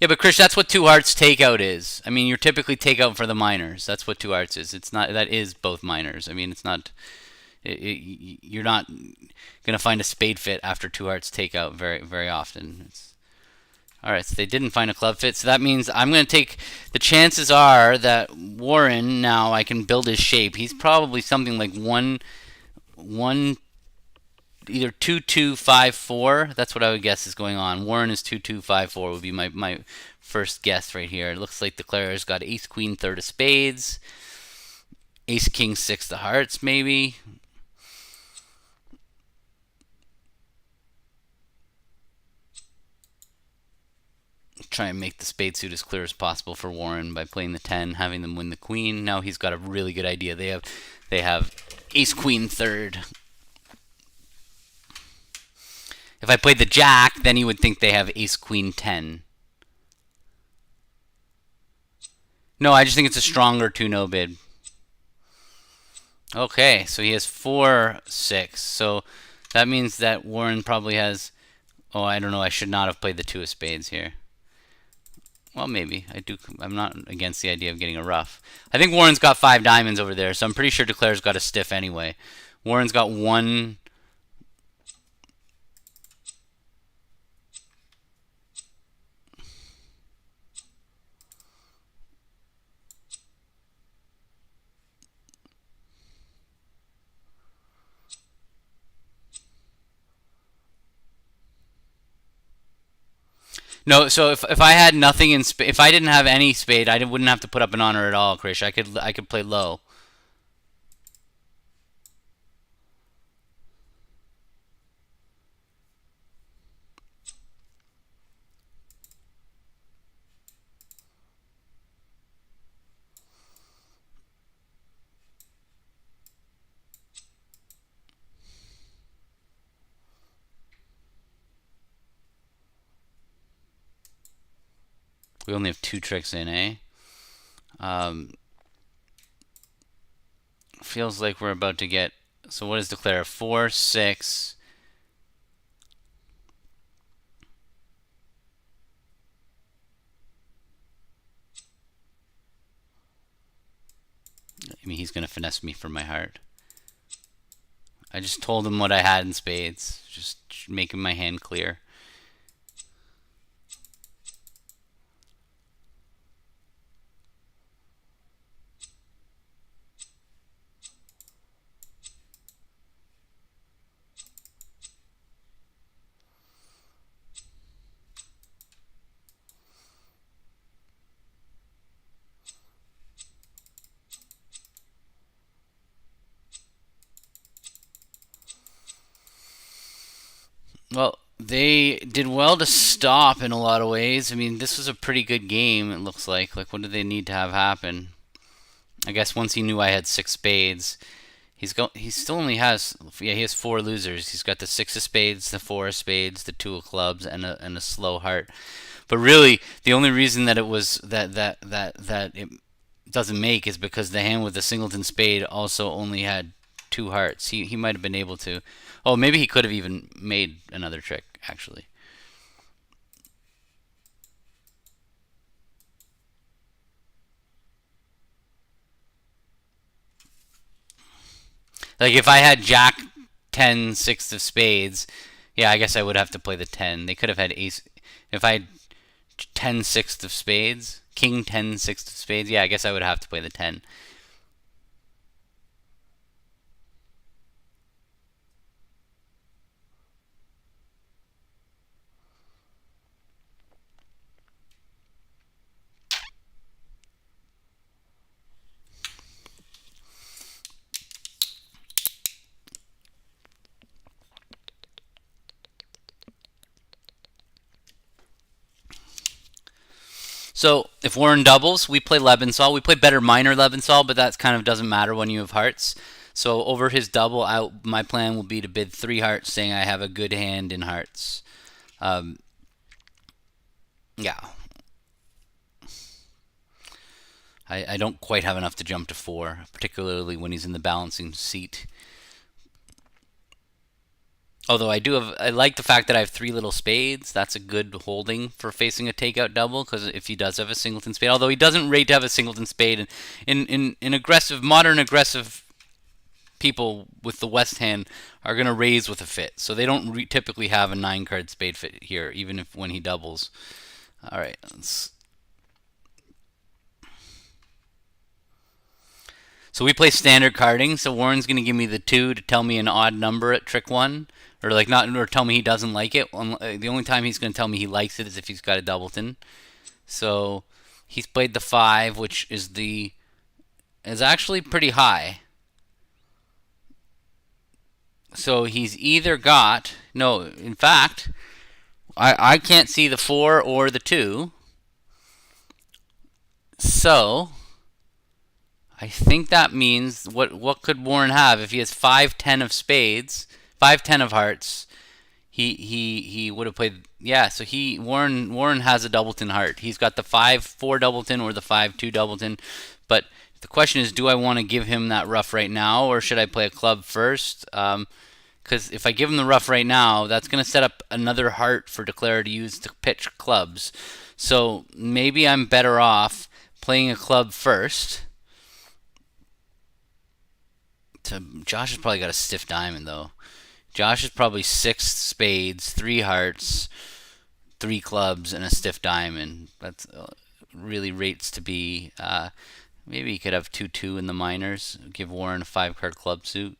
Yeah, but Chris, that's what two hearts takeout is. I mean, you're typically takeout for the minors. That's what two hearts is. It's not. That is both minors. I mean, it's not. You're not gonna find a spade fit after two hearts takeout very often. All right, so they didn't find a club fit, so that means I'm going to take the chances are that Warren, now I can build his shape. He's probably something like one either 2254. That's what I would guess is going on. Warren is 2254 would be my first guess right here. It looks like the Clara's got ace queen third of spades, ace king six of hearts maybe. Try and make the spade suit as clear as possible for Warren by playing the 10, having them win the queen. Now he's got a really good idea. They have ace queen third. If I played the jack, then he would think they have ace queen 10. No, I just think it's a stronger 2-no bid. Okay, so he has 4-6. So that means that Warren probably has... Oh, I don't know. I should not have played the 2 of spades here. Well, maybe. I'm not against the idea of getting a ruff. I think Warren's got 5 diamonds over there, so I'm pretty sure Declare's got a stiff anyway. Warren's got 1... No, so if I had nothing in spade, if I didn't have any spade, I wouldn't have to put up an honor at all, Krish. I could play low. We only have 2 tricks in, eh? Feels like we're about to get... So what is Declare? 4, 6... I mean, he's going to finesse me for my heart. I just told him what I had in spades. Just making my hand clear. Well, they did well to stop in a lot of ways. I mean, this was a pretty good game, it looks like. Like, what did they need to have happen? I guess once he knew I had 6 spades, he still only has, yeah, he has 4 losers. He's got the 6 of spades, the 4 of spades, the 2 of clubs, and a slow heart. But really, the only reason that it was that it doesn't make is because the hand with the singleton spade also only had 2 hearts. He might have been able to... Oh, maybe he could have even made another trick, actually. Like, if I had Jack 10, 6 of spades, yeah, I guess I would have to play the 10. They could have had ace... If I had 10, 6 of spades, King 10, 6 of spades, yeah, I guess I would have to play the 10. So if Warren doubles, we play Lebensal. We play better minor Lebensal, but that kind of doesn't matter when you have hearts. So over his double, my plan will be to bid 3 hearts, saying I have a good hand in hearts. Yeah. I don't quite have enough to jump to 4, particularly when he's in the balancing seat. Although I like the fact that I have three little spades. That's a good holding for facing a takeout double, because if he does have a singleton spade, although he doesn't rate to have a singleton spade, in aggressive, modern aggressive people with the West hand are going to raise with a fit. So they don't typically have a 9 card spade fit here, even if when he doubles. All right, so we play standard carding. So Warren's going to give me the 2 to tell me an odd number at trick 1. Or like not, or tell me he doesn't like it. The only time he's going to tell me he likes it is if he's got a doubleton. So he's played the 5, which is actually pretty high. So he's either got, no, in fact, I can't see the 4 or the 2. So I think that means what could Warren have if he has 5-10 of spades, 5-10 of hearts? He would have played, yeah. So Warren has a doubleton heart. He's got the 5-4 doubleton or the 5-2 doubleton. But the question is, do I want to give him that ruff right now, or should I play a club first? Because if I give him the ruff right now, that's going to set up another heart for Declare to use to pitch clubs. So maybe I'm better off playing a club first. Josh has probably got a stiff diamond, though. Josh is probably 6 spades, 3 hearts, 3 clubs, and a stiff diamond. That's really rates to be. Maybe he could have 2-2 in the minors. Give Warren a 5-card club suit.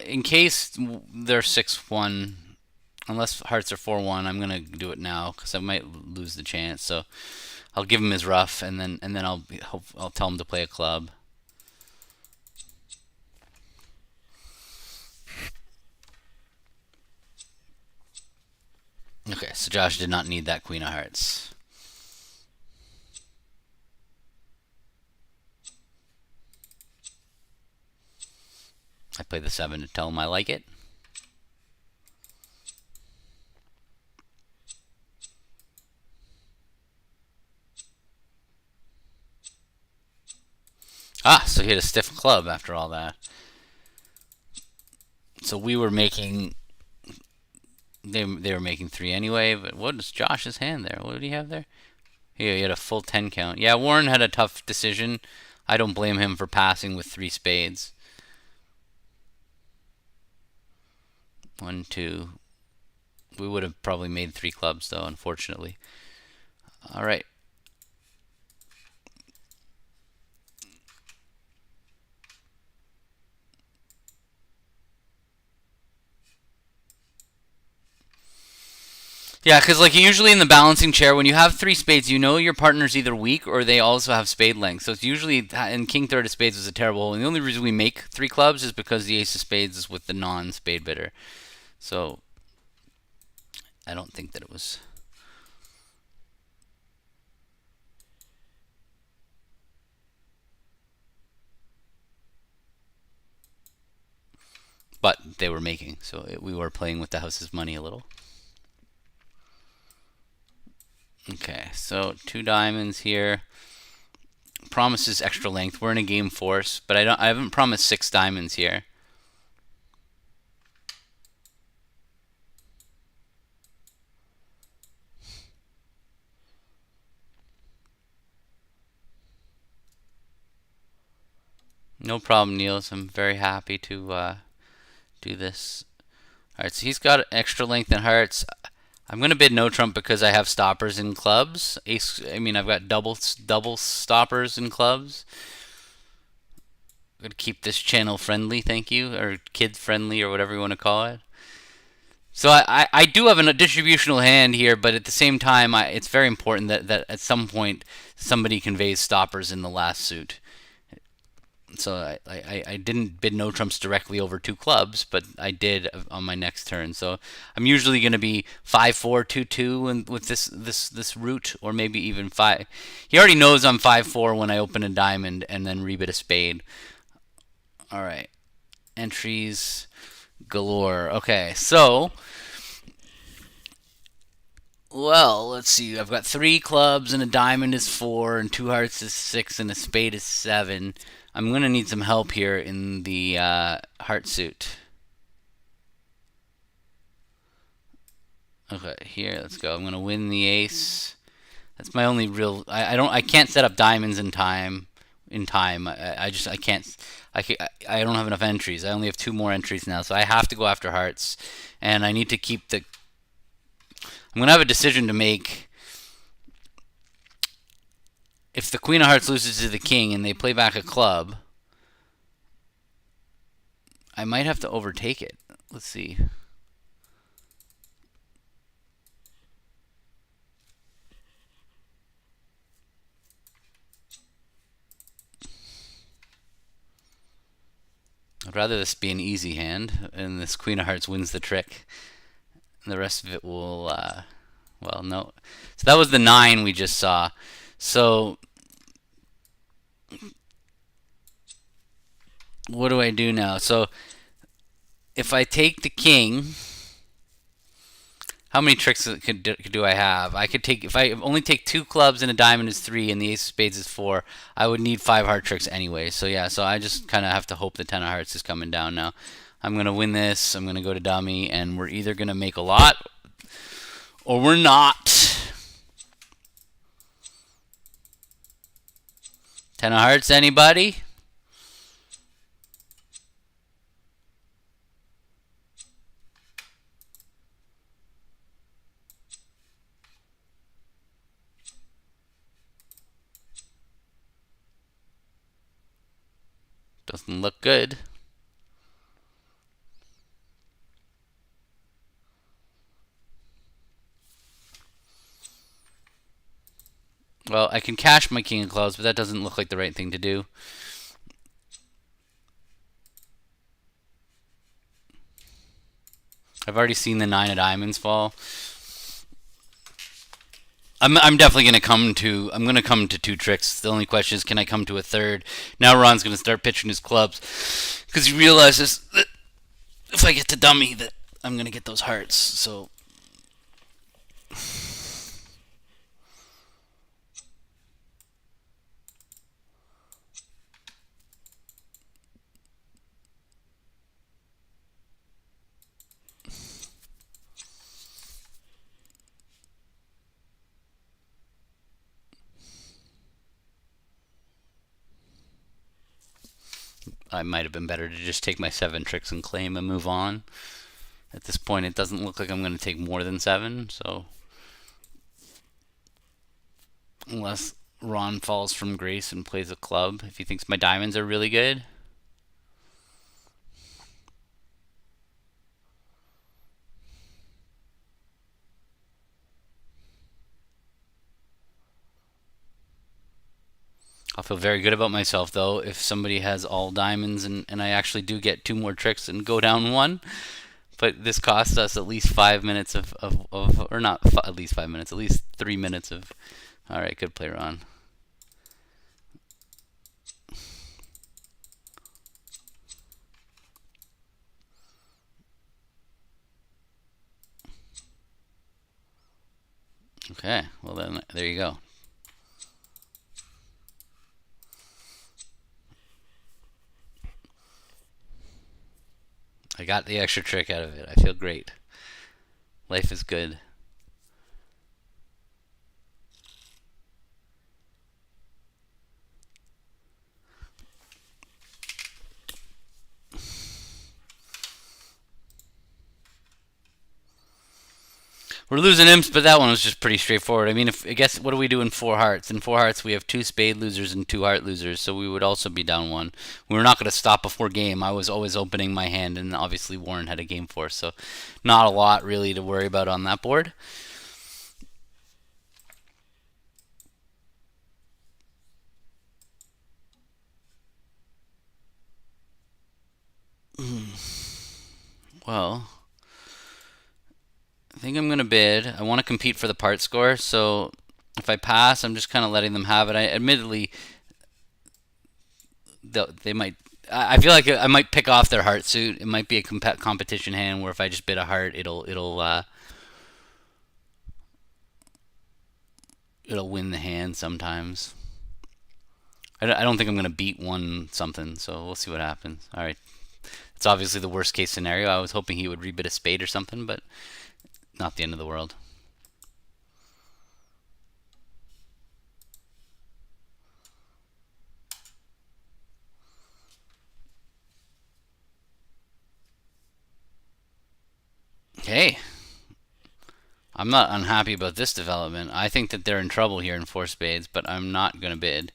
In case they're 6-1, unless hearts are 4-1, I'm gonna do it now because I might lose the chance. So I'll give him his rough, and then I'll tell him to play a club. Okay, so Josh did not need that queen of hearts. I play the 7 to tell him I like it. Ah, so he had a stiff club after all that. So we were making. They were making 3 anyway. But what is Josh's hand there? What did he have there? He had a full 10 count. Yeah, Warren had a tough decision. I don't blame him for passing with 3 spades. 1, 2. We would have probably made 3 clubs though, unfortunately. All right. Yeah, because like usually in the balancing chair, when you have 3 spades, you know your partner's either weak or they also have spade length. So it's usually, and king third of spades was a terrible hole. And the only reason we make 3 clubs is because the ace of spades is with the non-spade bidder. So I don't think that it was. But they were making, so we were playing with the house's money a little. Okay, so 2 diamonds here. Promises extra length. We're in a game force, but I haven't promised 6 diamonds here. No problem, Niels. I'm very happy to do this. Alright, so he's got extra length in hearts. I'm going to bid no trump because I have stoppers in clubs. I've got double stoppers in clubs. I'm going to keep this channel friendly, thank you, or kid friendly, or whatever you want to call it. So I do have a distributional hand here, but at the same time, it's very important that at some point somebody conveys stoppers in the last suit. So I didn't bid no trumps directly over 2 clubs, but I did on my next turn. So I'm usually going to be 5-4, 2-2 and with this route, or maybe even 5. He already knows I'm 5-4 when I open a diamond and then rebid a spade. All right, entries galore. Okay, so well, let's see. I've got 3 clubs and a diamond is 4 and 2 hearts is 6 and a spade is 7. I'm going to need some help here in the heart suit. Okay, here, let's go. I'm gonna win the ace. That's my only real. I can't set up diamonds in time. I can't. I don't have enough entries. I only have 2 more entries now, so I have to go after hearts, and I need to keep the. I'm gonna have a decision to make. If the queen of hearts loses to the king and they play back a club, I might have to overtake it. Let's see. I'd rather this be an easy hand, and this queen of hearts wins the trick. And the rest of it will, well, no. So that was the 9 we just saw. So what do I do now? So if I take the king, how many tricks do I have? I could take, if I only take 2 clubs and a diamond is 3 and the ace of spades is 4, I would need 5 heart tricks anyway. So yeah, so I just kind of have to hope the 10 of hearts is coming down now. I'm going to win this. I'm going to go to dummy, and we're either going to make a lot or we're not. 10 of hearts, anybody? Doesn't look good. Well, I can cash my king of clubs, but that doesn't look like the right thing to do. I've already seen the 9 of diamonds fall. I'm definitely gonna come to. I'm gonna come to 2 tricks. The only question is, can I come to a third? Now Ron's gonna start pitching his clubs because he realizes that if I get to dummy, that I'm gonna get those hearts. So I might have been better to just take my 7 tricks and claim and move on. At this point, it doesn't look like I'm going to take more than 7, so unless Ron falls from grace and plays a club, if he thinks my diamonds are really good. I'll feel very good about myself, though, if somebody has all diamonds and I actually do get 2 more tricks and go down 1. But this costs us at least 5 minutes of or not at least 5 minutes, at least 3 minutes of. All right, good play, Ron. Okay, well then, there you go. I got the extra trick out of it. I feel great. Life is good. We're losing imps, but that one was just pretty straightforward. I mean, if I guess, what do we do in 4 hearts? In 4 hearts, we have 2 spade losers and 2 heart losers, so we would also be down 1. We were not going to stop before game. I was always opening my hand, and obviously Warren had a game force, so not a lot really to worry about on that board. Well, I think I'm going to bid. I want to compete for the part score, so if I pass, I'm just kind of letting them have it. Admittedly, they might. I feel like I might pick off their heart suit. It might be a competition hand where if I just bid a heart, it'll win the hand sometimes. I don't think I'm going to beat 1 something, so we'll see what happens. All right. It's obviously the worst case scenario. I was hoping he would rebid a spade or something, but not the end of the world. Hey, I'm not unhappy about this development. I think that they're in trouble here in four spades, but I'm not going to bid.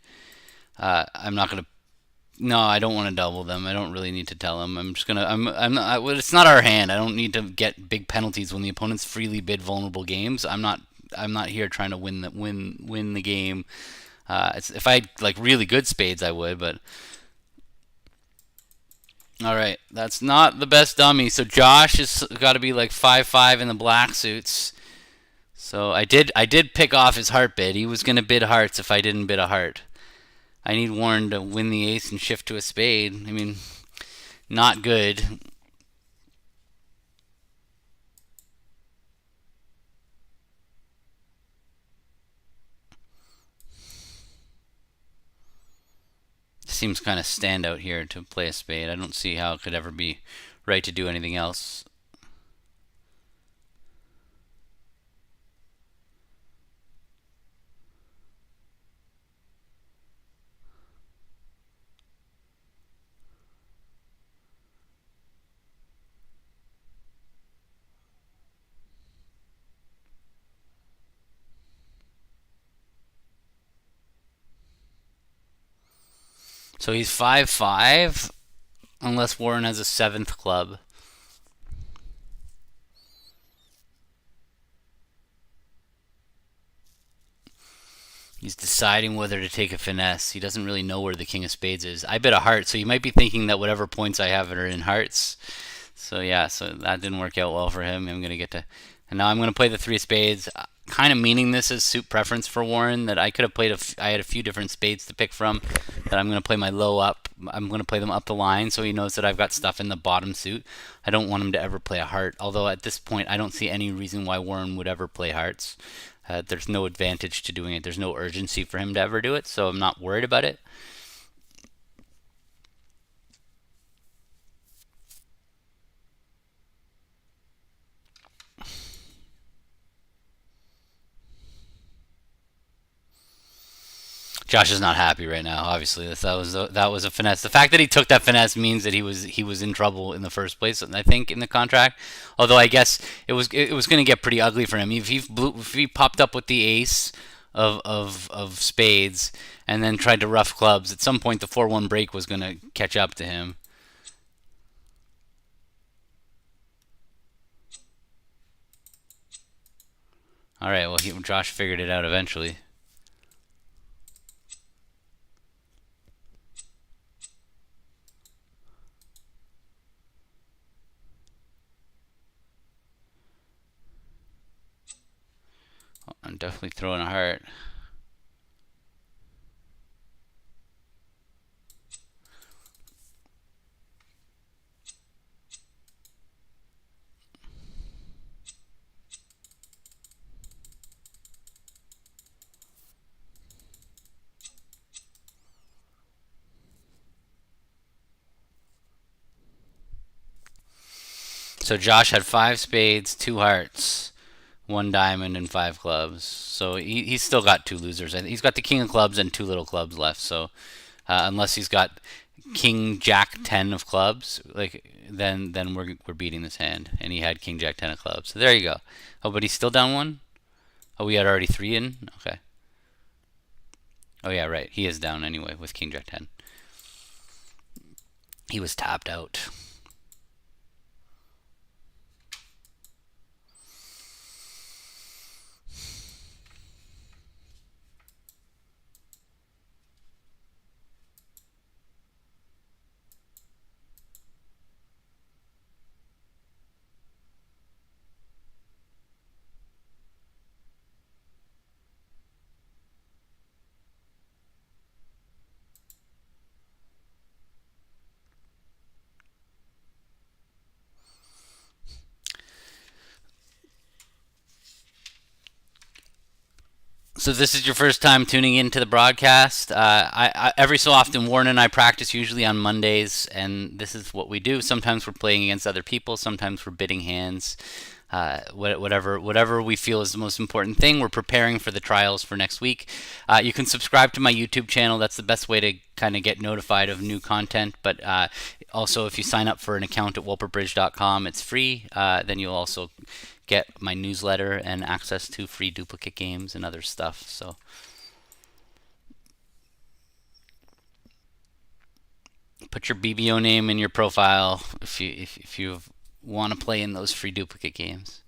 I'm not going to. No, I don't want to double them. I don't really need to tell them. I'm just gonna. I'm not. Well, it's not our hand. I don't need to get big penalties when the opponents freely bid vulnerable games. I'm not. I'm not here trying to win the game. If I had like really good spades, I would. But all right, that's not the best dummy. So Josh has got to be like 5-5 in the black suits. So I did pick off his heart bid. He was gonna bid hearts if I didn't bid a heart. I need Warren to win the ace and shift to a spade. I mean, not good. Seems kind of standout here to play a spade. I don't see how it could ever be right to do anything else. So he's 5-5 unless Warren has a seventh club. He's deciding whether to take a finesse. He doesn't really know where the king of spades is. I bet a heart, so you might be thinking that whatever points I have are in hearts. So yeah, so that didn't work out well for him. I'm gonna get to, and now I'm gonna play the three of spades. Kind of meaning this is suit preference for Warren. That I could have played. I had a few different spades to pick from. That I'm gonna play my low up. I'm gonna play them up the line, so he knows that I've got stuff in the bottom suit. I don't want him to ever play a heart. Although at this point, I don't see any reason why Warren would ever play hearts. There's no advantage to doing it. There's no urgency for him to ever do it, so I'm not worried about it. Josh is not happy right now. Obviously, that was a finesse. The fact that he took that finesse means that he was in trouble in the first place. I think in the contract. Although I guess it was going to get pretty ugly for him if he popped up with the ace of spades and then tried to rough clubs. At some point, the 4-1 break was going to catch up to him. All right. Well, Josh figured it out eventually. I'm definitely throwing a heart. So Josh had 5 spades, 2 hearts, 1 diamond, and 5 clubs. So he's still got 2 losers. He's got the king of clubs and 2 little clubs left. So unless he's got king jack 10 of clubs, like then we're beating this hand. And he had king jack 10 of clubs. So there you go. Oh, but he's still down 1. Oh, we had already 3 in. Okay. Oh yeah, right. He is down anyway with king jack 10. He was tapped out. So this is your first time tuning into the broadcast. Every so often, Warren and I practice usually on Mondays, and this is what we do. Sometimes we're playing against other people. Sometimes we're bidding hands. whatever we feel is the most important thing. We're preparing for the trials for next week. You can subscribe to my YouTube channel. That's the best way to kind of get notified of new content. But also, if you sign up for an account at wolpertbridge.com, it's free. Then you'll also get my newsletter and access to free duplicate games and other stuff. So put your BBO name in your profile if you want to play in those free duplicate games.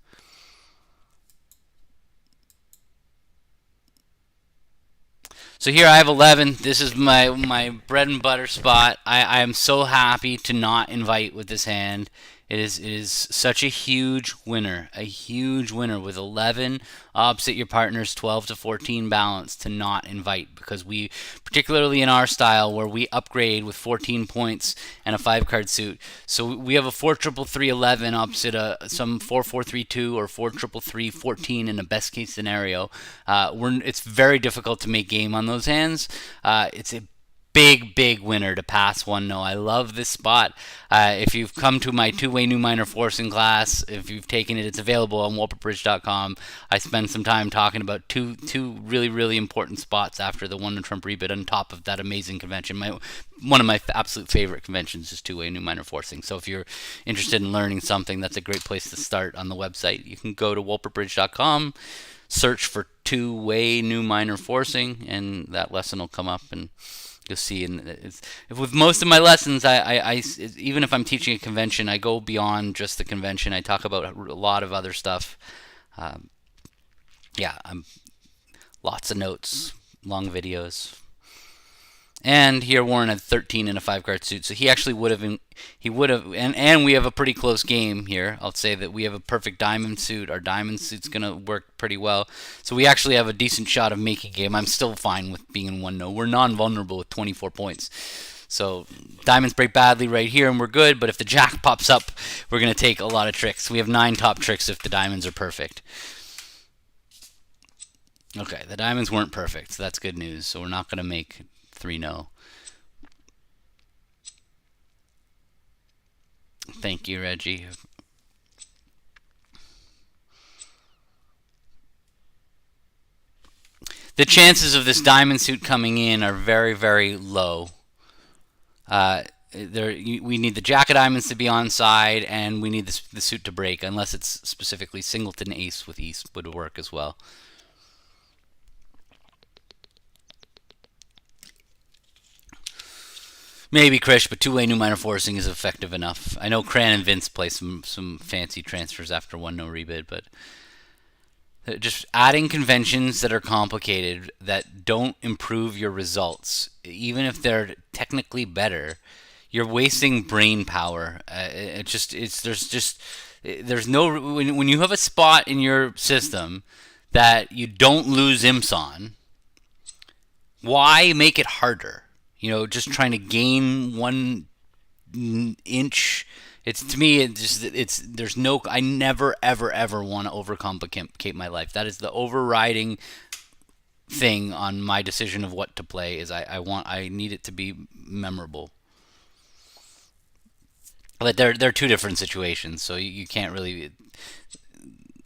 So here I have 11. This is my bread and butter spot. I am so happy to not invite with this hand. It is such a huge winner with 11 opposite your partner's 12 to 14 balance to not invite, because we, particularly in our style where we upgrade with 14 points and a 5-card suit, so we have a 4-3-3-11 opposite some 4-4-3-2 or 4-3-3-14 in a best case scenario. It's very difficult to make game on those hands. It's a big winner to pass 1-0. I love this spot. If you've come to my two-way new minor forcing class, if you've taken it, it's available on wolpertbridge.com. I spend some time talking about two really important spots after the 1 Trump rebid on top of that amazing convention. One of my absolute favorite conventions is two-way new minor forcing. So if you're interested in learning something, that's a great place to start on the website. You can go to wolpertbridge.com, search for two-way new minor forcing, and that lesson will come up, and you'll see. And with most of my lessons, I even if I'm teaching a convention, I go beyond just the convention. I talk about a lot of other stuff. I'm lots of notes, long videos. And here Warren had 13 in a 5-card suit, so he actually would have, and we have a pretty close game here. I'll say that we have a perfect diamond suit. Our diamond suit's going to work pretty well. So we actually have a decent shot of making game. I'm still fine with being in 1-0. We're non-vulnerable with 24 points. So diamonds break badly right here, and we're good, but if the jack pops up, we're going to take a lot of tricks. We have 9 top tricks if the diamonds are perfect. Okay, the diamonds weren't perfect, so that's good news. So we're not going to make 3-0. Thank you, Reggie. The chances of this diamond suit coming in are very low. We need the jack of diamonds to be on side, and we need the suit to break, unless it's specifically singleton ace with East would work as well. Maybe Krish, but two-way new minor forcing is effective enough. I know Cran and Vince play some fancy transfers after 1-0 rebid, but just adding conventions that are complicated, that don't improve your results, even if they're technically better, you're wasting brain power. There's no, when you have a spot in your system that you don't lose imps on, why make it harder? Just trying to gain 1 inch. To me, there's no. I never ever want to overcomplicate my life. That is the overriding thing on my decision of what to play. Is I need it to be memorable. But they're two different situations, so you can't really.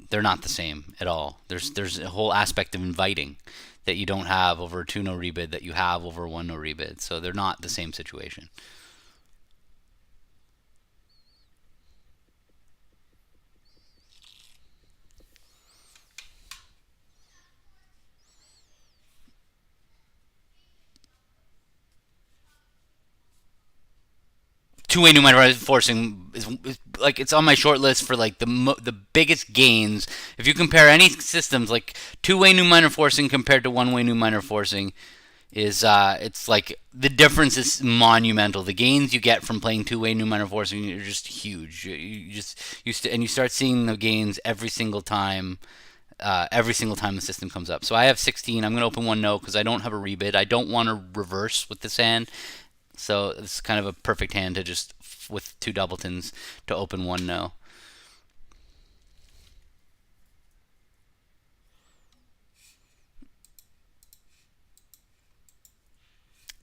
They're not the same at all. There's a whole aspect of inviting that you don't have over a 2-0 rebid that you have over a 1-0 rebid. So they're not the same situation. Two-way new minor forcing is like, it's on my short list for like the biggest gains. If you compare any systems, like two-way new minor forcing compared to one-way new minor forcing, is it's like the difference is monumental. The gains you get from playing two-way new minor forcing are just huge. You start seeing the gains every single time. Every single time the system comes up. So I have 16. I'm going to open 1-0 because I don't have a rebid. I don't want to reverse with this hand. So it's kind of a perfect hand to just, with 2 doubletons, to open 1-0.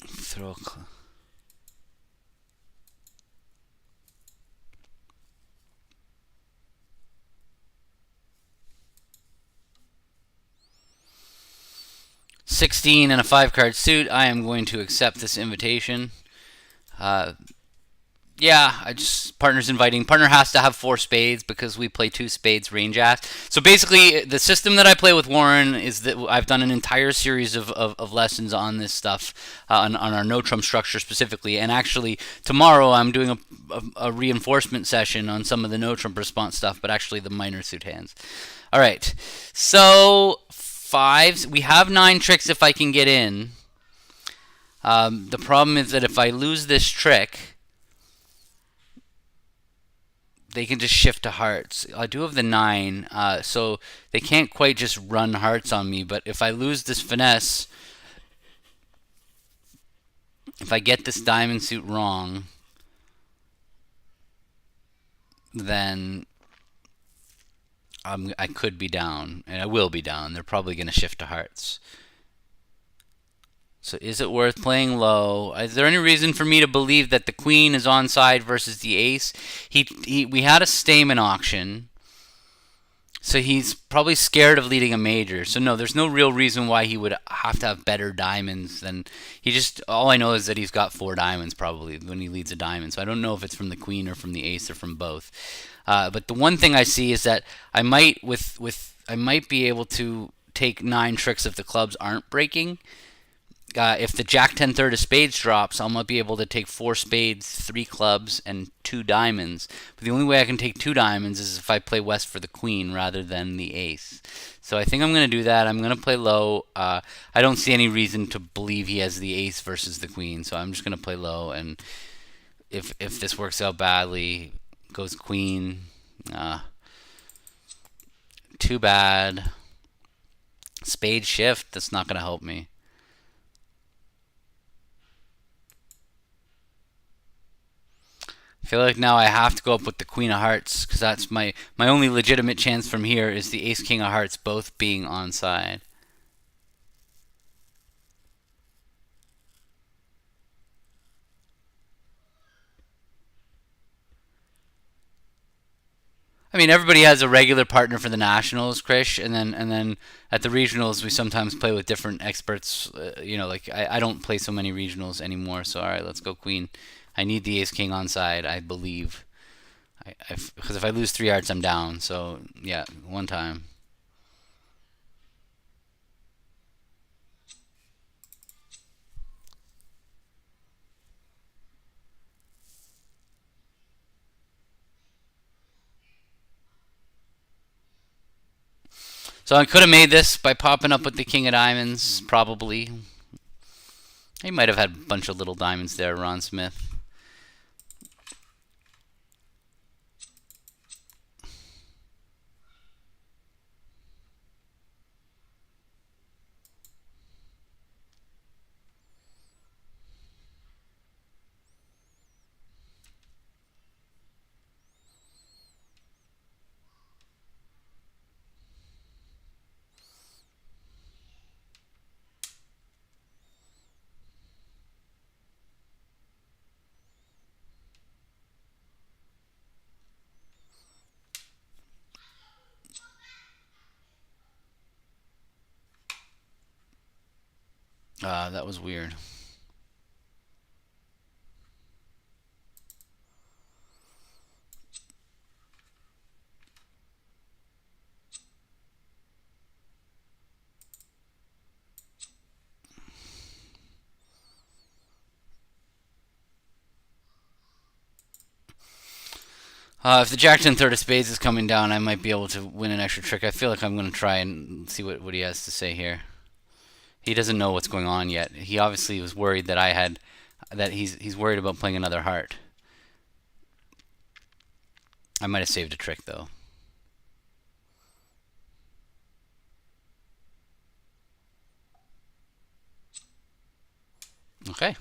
Throw. 16 and a 5-card suit, I am going to accept this invitation. Yeah, I just partner's inviting. Partner has to have 4 spades because we play 2 spades range ass. So basically, the system that I play with Warren is that I've done an entire series of lessons on this stuff, on our no trump structure specifically. And actually, tomorrow I'm doing a reinforcement session on some of the no trump response stuff, but actually the minor suit hands. All right, so 5s. We have 9 tricks if I can get in. The problem is that if I lose this trick, they can just shift to hearts. I do have the 9, so they can't quite just run hearts on me. But if I lose this finesse, if I get this diamond suit wrong, then I could be down, and I will be down. They're probably going to shift to hearts. So is it worth playing low? Is there any reason for me to believe that the queen is onside versus the ace? We had a Stamen auction, so he's probably scared of leading a major. So no, there's no real reason why he would have to have better diamonds than he just. All I know is that he's got 4 diamonds probably when he leads a diamond. So I don't know if it's from the queen or from the ace or from both. But the one thing I see is that I might I might be able to take 9 tricks if the clubs aren't breaking. If the Jack 10 third of spades drops, I might be able to take 4 spades, 3 clubs, and 2 diamonds. But the only way I can take 2 diamonds is if I play west for the queen rather than the ace. So I think I'm going to do that. I'm going to play low. I don't see any reason to believe he has the ace versus the queen, so I'm just going to play low. And if this works out badly, goes queen. Too bad. Spade shift, that's not going to help me. I feel like now I have to go up with the queen of hearts because that's my only legitimate chance from here is the ace king of hearts both being onside. I mean, everybody has a regular partner for the nationals, Krish, and then at the regionals we sometimes play with different experts. Like I don't play so many regionals anymore. So all right, let's go queen. I need the ace king onside, I believe. Because if I lose 3 hearts, I'm down. So yeah, one time. So I could have made this by popping up with the king of diamonds, probably. He might have had a bunch of little diamonds there, Ron Smith. That was weird. If the Jack 10 third of spades is coming down, I might be able to win an extra trick. I feel like I'm going to try and see what he has to say here. He doesn't know what's going on yet. He obviously was worried that he's worried about playing another heart. I might have saved a trick though. Okay.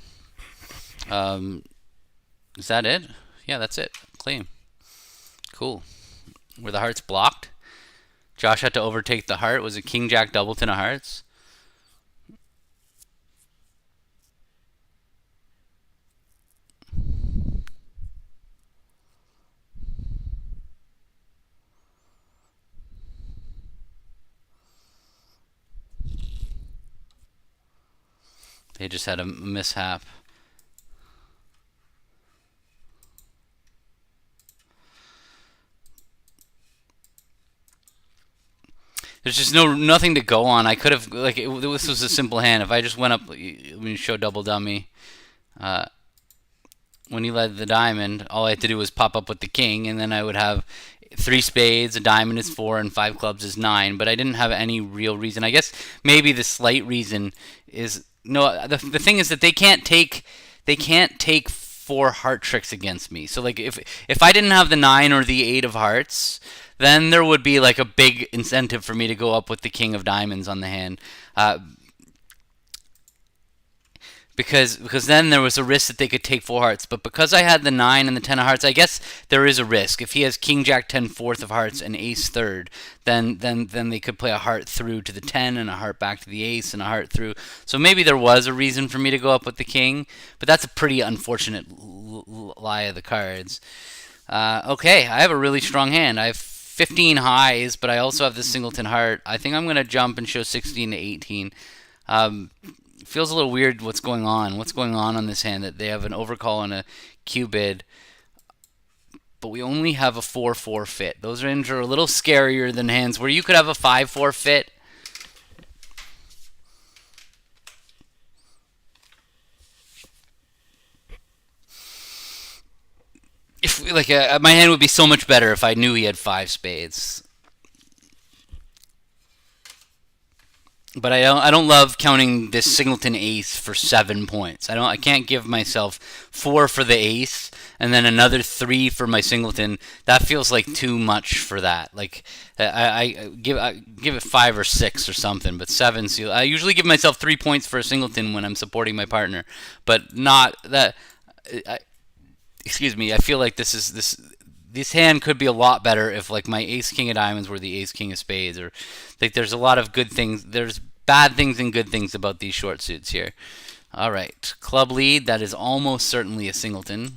Is that it? Yeah, that's it. Claim. Cool. Were the hearts blocked? Josh had to overtake the heart. Was it King Jack Doubleton of hearts? They just had a mishap. There's just nothing to go on. I could have this was a simple hand. If I just went up, when you show double dummy, when he led the diamond, all I had to do was pop up with the king, and then I would have 3 spades, a diamond is 4, and 5 clubs is 9. But I didn't have any real reason. I guess maybe the slight reason is no. The thing is that they can't take 4 heart tricks against me. So like if I didn't have the 9 or the 8 of hearts, then there would be like a big incentive for me to go up with the king of diamonds on the hand. Because then there was a risk that they could take 4 hearts. But because I had the 9 and the 10 of hearts, I guess there is a risk. If he has king jack 10 fourth of hearts and ace third, then they could play a heart through to the 10 and a heart back to the ace and a heart through. So maybe there was a reason for me to go up with the king, but that's a pretty unfortunate lie of the cards. Okay, I have a really strong hand. I have 15 highs, but I also have this singleton heart. I think I'm going to jump and show 16 to 18. Feels a little weird what's going on this hand, that they have an overcall and a Q-bid, but we only have a 4-4 fit. Those hands are a little scarier than hands where you could have a 5-4 fit. If my hand would be so much better if I knew he had 5 spades. But I don't love counting this singleton ace for 7 points. I can't give myself 4 for the ace and then another 3 for my singleton. That feels like too much for that. Like I give it 5 or 6 or something, but 7. So I usually give myself 3 points for a singleton when I'm supporting my partner, but not that. Excuse me. I feel like this hand could be a lot better if like my ace king of diamonds were the ace king of spades, or like there's a lot of good things. There's bad things and good things about these short suits here. All right, club lead. That is almost certainly a singleton.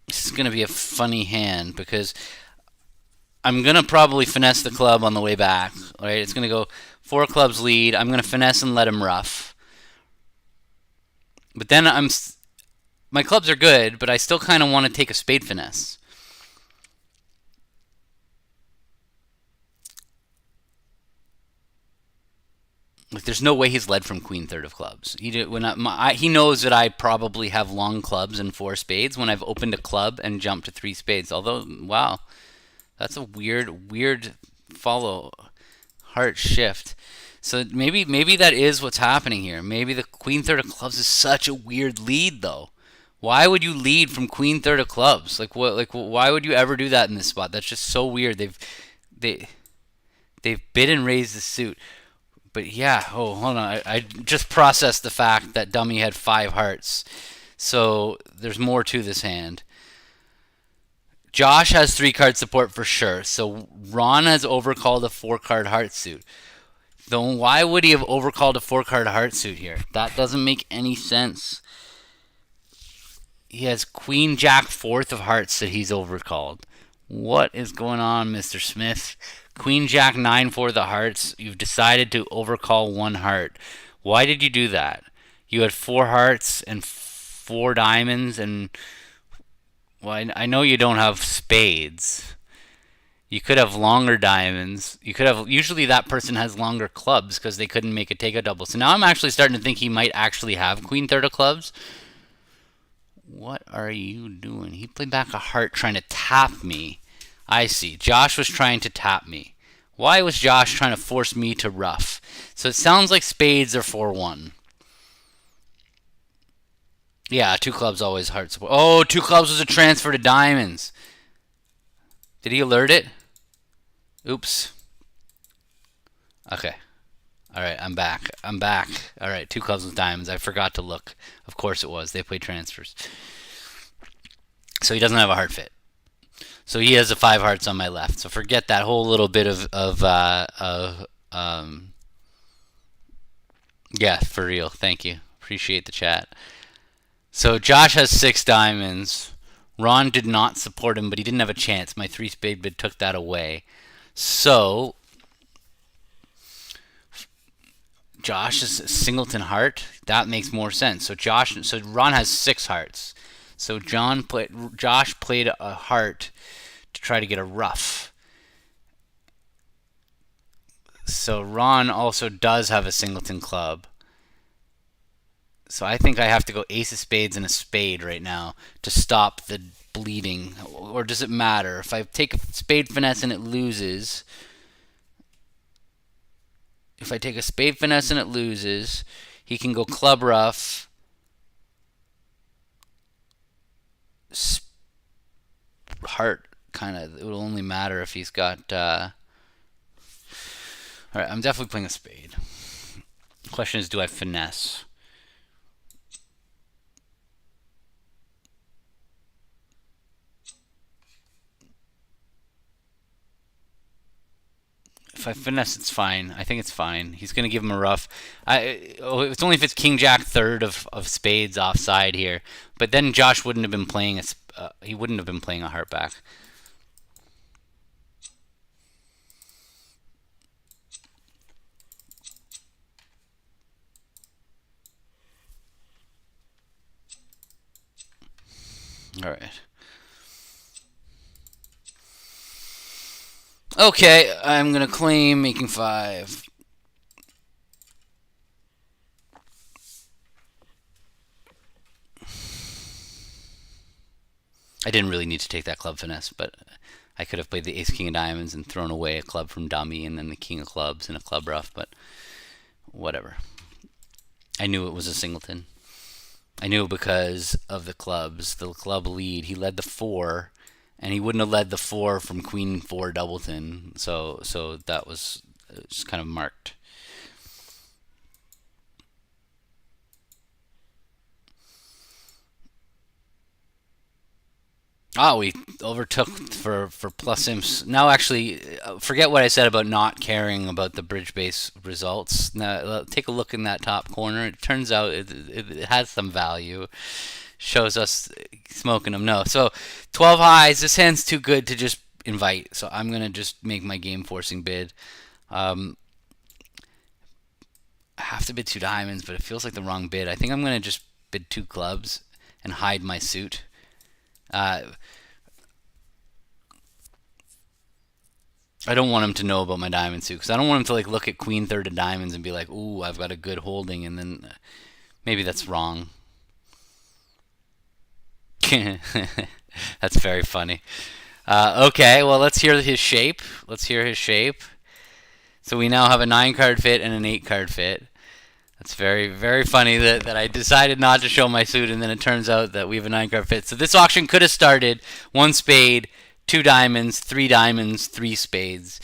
This is going to be a funny hand because I'm going to probably finesse the club on the way back. All right, it's going to go 4 clubs lead. I'm going to finesse and let him ruff. But then my clubs are good, but I still kind of want to take a spade finesse. Like, there's no way he's led from queen third of clubs. He knows that I probably have long clubs and 4 spades when I've opened a club and jumped to 3 spades. Although, wow, that's a weird follow heart shift. So maybe that is what's happening here. Maybe the queen third of clubs is such a weird lead, though. Why would you lead from queen third of clubs? Like what? Like why would you ever do that in this spot? That's just so weird. They've bid and raised the suit. But yeah, oh, hold on. I just processed the fact that dummy had 5 hearts. So there's more to this hand. Josh has 3 card support for sure. So Ron has overcalled a 4 card heart suit. Though why would he have overcalled a 4 card heart suit here? That doesn't make any sense. He has queen jack fourth of hearts that he's overcalled. What is going on, Mr. Smith? Queen jack 9 4 the hearts. You've decided to overcall 1 heart. Why did you do that? You had 4 hearts and 4 diamonds, and well, I know you don't have spades. You could have longer diamonds. You could have. Usually that person has longer clubs because they couldn't make a take a double. So now I'm actually starting to think he might actually have queen third of clubs. What are you doing? He played back a heart trying to tap me. I see. Josh was trying to tap me. Why was Josh trying to force me to ruff? So it sounds like spades are 4-1. Yeah, 2 clubs always heart support. Oh, 2 clubs was a transfer to diamonds. Did he alert it? Oops. Okay. Alright, I'm back. Alright, 2 clubs with diamonds. I forgot to look. Of course it was. They play transfers. So he doesn't have a heart fit. So he has the 5 hearts on my left. So forget that whole little bit yeah, for real. Thank you. Appreciate the chat. So Josh has 6 diamonds. Ron did not support him, but he didn't have a chance. My 3 spade bid took that away. So Josh is singleton heart. That makes more sense. So Ron has 6 hearts. So Josh played a heart to try to get a ruff. So Ron also does have a singleton club. So I think I have to go ace of spades and a spade right now to stop the bleeding. Or does it matter? If I take a spade finesse and it loses, he can go club ruff, heart kind of. It will only matter if he's got. All right, I'm definitely playing a spade. The question is, do I finesse? If I finesse, it's fine. I think it's fine. He's going to give him a rough. It's only if it's King Jack third of spades offside here. But then Josh wouldn't have been playing he wouldn't have been playing a heart back. All right. Okay, I'm going to claim making 5. I didn't really need to take that club finesse, but I could have played the ace king of diamonds and thrown away a club from dummy and then the king of clubs and a club rough, but whatever. I knew it was a singleton. I knew because of the clubs, the club lead. He led the 4, and he wouldn't have led the 4 from queen 4 doubleton. So that was just kind of marked. Oh, we overtook for plus imps. Now, actually, forget what I said about not caring about the bridge base results. Now, take a look in that top corner. It turns out it has some value. Shows us smoking them. No, so 12 highs. This hand's too good to just invite. So I'm gonna just make my game forcing bid. I have to bid 2 diamonds, but it feels like the wrong bid. I think I'm gonna just bid 2 clubs and hide my suit. I don't want him to know about my diamond suit because I don't want him to like look at queen third of diamonds and be like, "Ooh, I've got a good holding," and then maybe that's wrong. That's very funny. Okay, well let's hear his shape. So we now have a 9 card fit and an 8 card fit. That's very, very funny that I decided not to show my suit, and then it turns out that we have a 9 card fit. So this auction could have started 1 spade, 2 diamonds, 3 spades,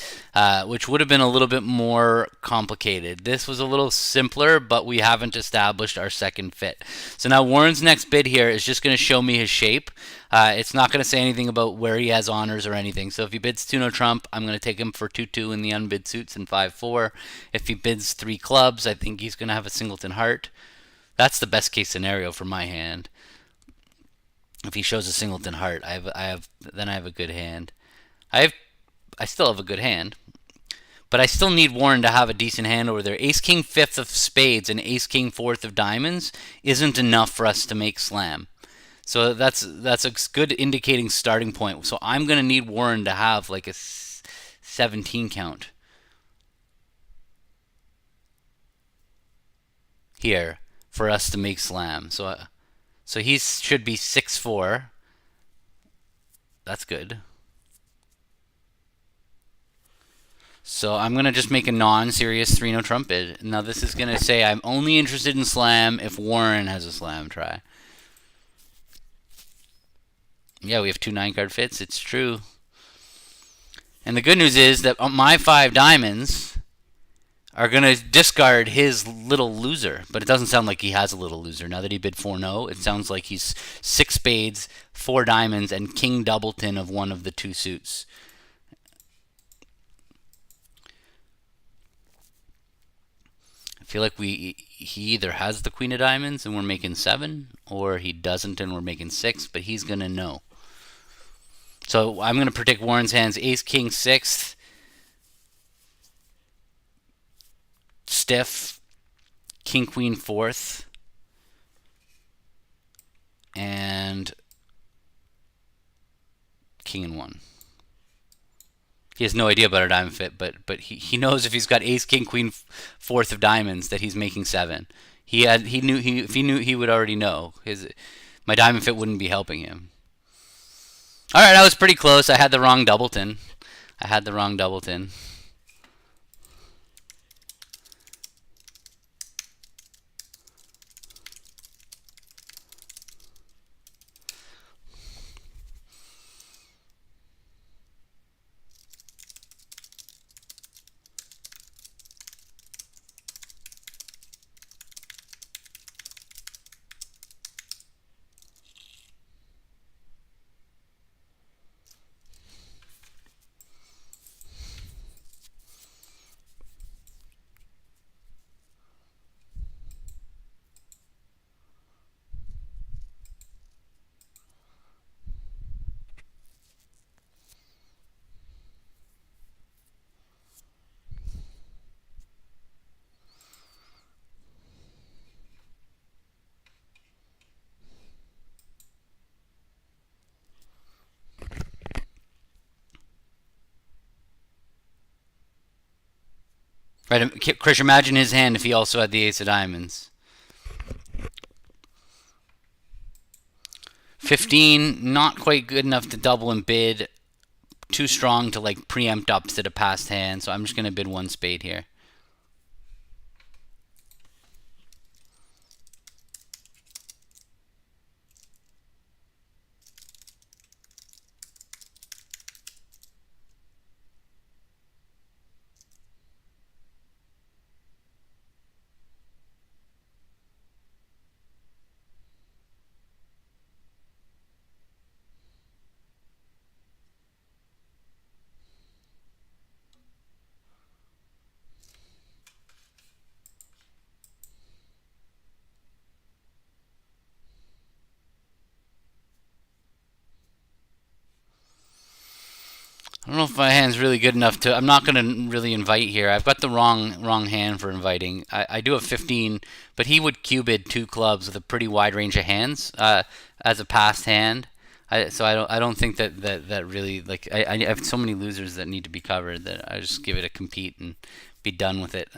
which would have been a little bit more complicated. This was a little simpler, but we haven't established our second fit. So now Warren's next bid here is just going to show me his shape. It's not going to say anything about where he has honors or anything. So if he bids 2 no trump, I'm going to take him for 2-2 in the unbid suits and 5-4. If he bids 3 clubs, I think he's going to have a singleton heart. That's the best case scenario for my hand. If he shows a singleton heart, I have a good hand. I still have a good hand, but I still need Warren to have a decent hand over there. Ace king 5th of spades and ace king 4th of diamonds isn't enough for us to make slam. So that's a good indicating starting point. So I'm going to need Warren to have like a 17 count here for us to make slam. So he should be 6-4. That's good. So I'm going to just make a non-serious 3 no trump bid. Now this is going to say I'm only interested in slam if Warren has a slam try. Yeah, we have 2 9-card fits. It's true. And the good news is that my 5 diamonds are going to discard his little loser. But it doesn't sound like he has a little loser. Now that he bid 4-0, it sounds like he's 6 spades, 4 diamonds, and king doubleton of one of the 2 suits. I feel like he either has the queen of diamonds and we're making 7, or he doesn't and we're making 6, but he's going to know. So I'm going to predict Warren's hands ace king 6th, stiff, king queen fourth, and king and one. He has no idea about a diamond fit, but he knows if he's got ace king queen fourth of diamonds that he's making 7. If he knew he would already know. My diamond fit wouldn't be helping him. All right, I was pretty close. I had the wrong doubleton. Right, Chris, imagine his hand if he also had the ace of diamonds. 15, not quite good enough to double and bid. Too strong to like preempt ups at a past hand, so I'm just going to bid 1 spade here. I don't know if my hand's really good enough to. I'm not going to really invite here. I've got the wrong hand for inviting. I do have 15, but he would cubid 2 clubs with a pretty wide range of hands as a passed hand. So I don't think that really like I have so many losers that need to be covered that I just give it a compete and be done with it.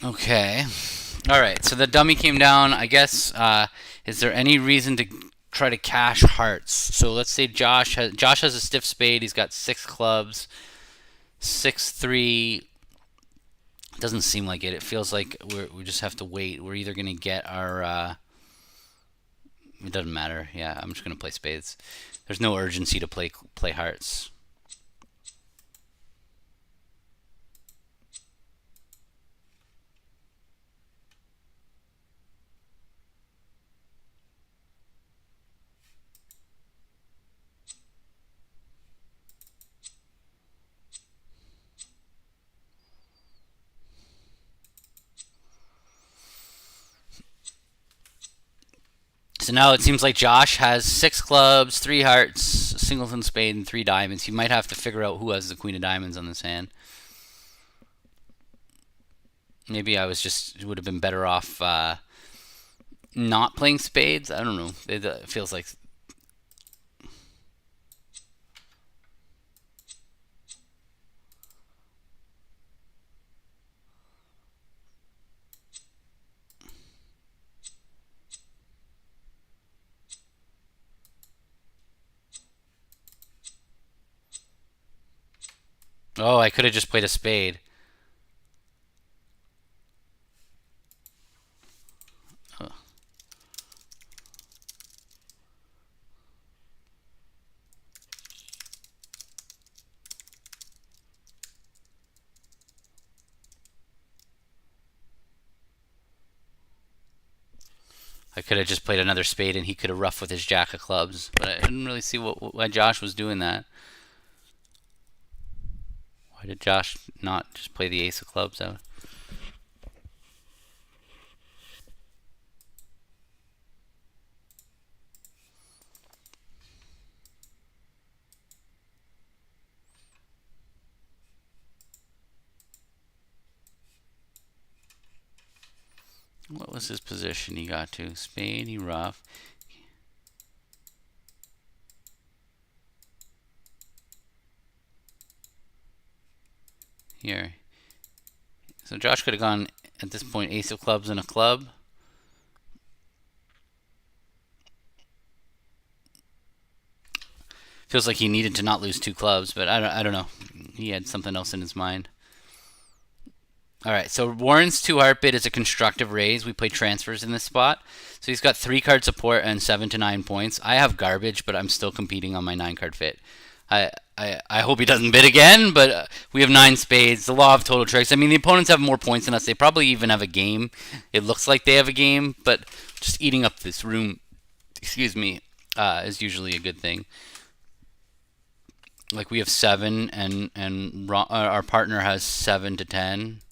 Okay. All right. So the dummy came down. I guess. Is there any reason to try to cash hearts? So let's say Josh has a stiff spade. He's got 6 clubs, 6-3. Doesn't seem like it. It feels like we just have to wait. We're either gonna get our. It doesn't matter. Yeah, I'm just gonna play spades. There's no urgency to play hearts. So now it seems like Josh has 6 clubs, 3 hearts, a singleton spade, and 3 diamonds. He might have to figure out who has the queen of diamonds on this hand. Maybe I would have been better off not playing spades. I don't know. It feels like. Oh, I could have just played a spade. Oh. I could have just played another spade and he could have roughed with his jack of clubs. But I didn't really see why Josh was doing that. Why did Josh not just play the ace of clubs out? What was his position he got to? Spade, he rough. Here. So Josh could have gone, at this point, ace of clubs and a club. Feels like he needed to not lose two clubs, but I don't know. He had something else in his mind. All right, so Warren's 2-heart bid is a constructive raise. We play transfers in this spot. So he's got 3-card support and 7 to 9 points. I have garbage, but I'm still competing on my 9-card fit. I hope he doesn't bid again, but we have 9 spades. The law of total tricks. I mean, the opponents have more points than us. They probably even have a game. It looks like they have a game, but just eating up this room, excuse me, is usually a good thing. Like we have 7, and our partner has 7 to 10.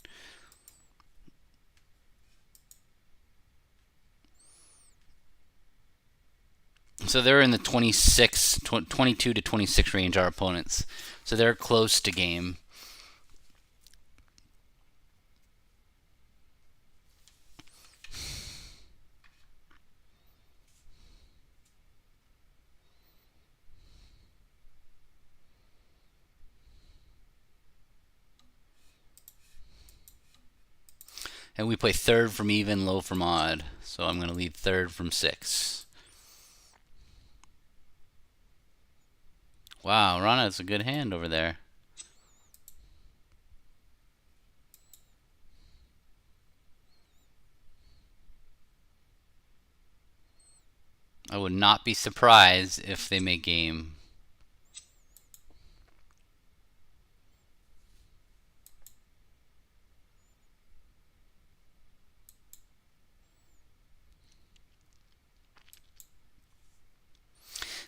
So they're in the 22 to 26 range, our opponents. So they're close to game. And we play third from even, low from odd. So I'm going to lead third from 6. Wow, Rana has a good hand over there. I would not be surprised if they make game.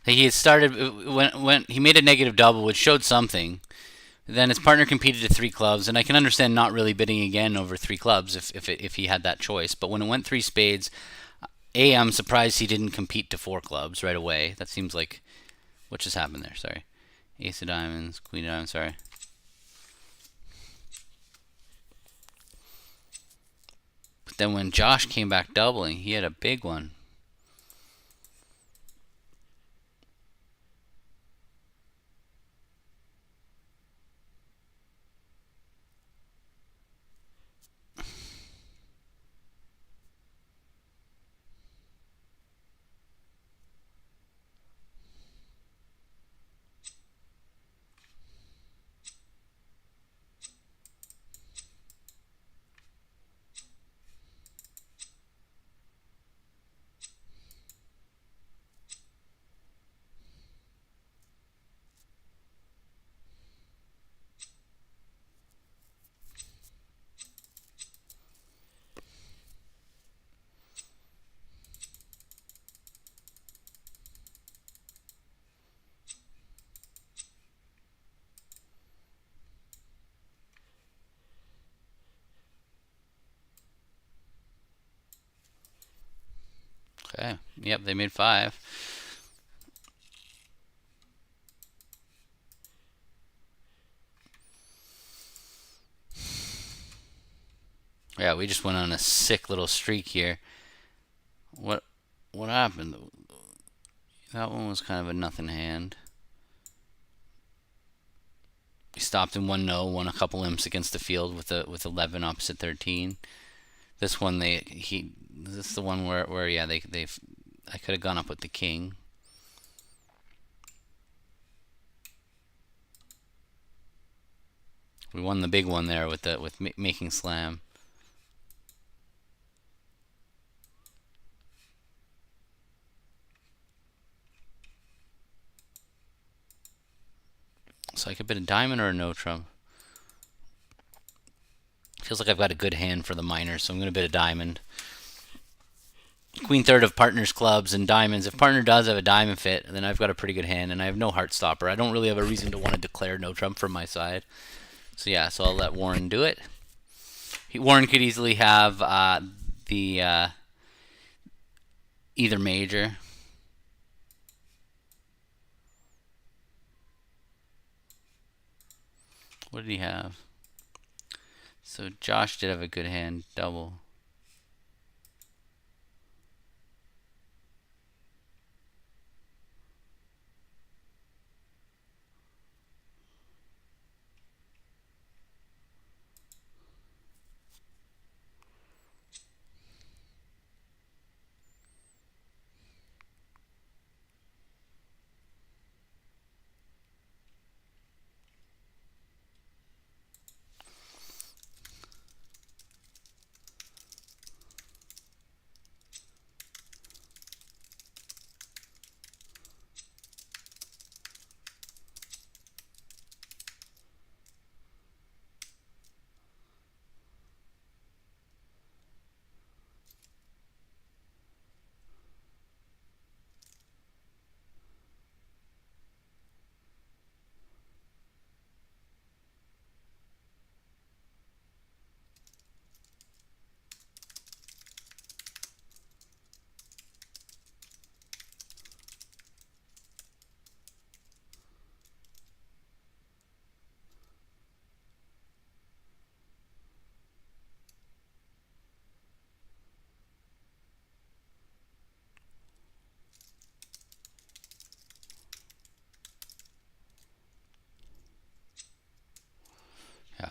He had started when he made a negative double, which showed something. Then his partner competed to 3 clubs, and I can understand not really bidding again over 3 clubs if he had that choice. But when it went 3 spades, I'm surprised he didn't compete to 4 clubs right away. That seems like what just happened there. Sorry, ace of diamonds, queen of diamonds. Sorry. But then when Josh came back doubling, he had a big one. Okay. Yep, they made 5. Yeah, we just went on a sick little streak here. What happened? That one was kind of a nothing hand. He stopped in 1-0, won a couple imps against the field with 11 opposite 13. This one this is the one where yeah they I could have gone up with the king. We won the big one there with making slam. So like a bit of diamond or a no trump. Feels like I've got a good hand for the minors, so I'm going to bid a diamond. Queen third of partners clubs and diamonds. If partner does have a diamond fit, then I've got a pretty good hand, and I have no heart stopper. I don't really have a reason to want to declare no trump from my side. So yeah, so I'll let Warren do it. Warren could easily have the either major. What did he have? So Josh did have a good hand, double. Yeah.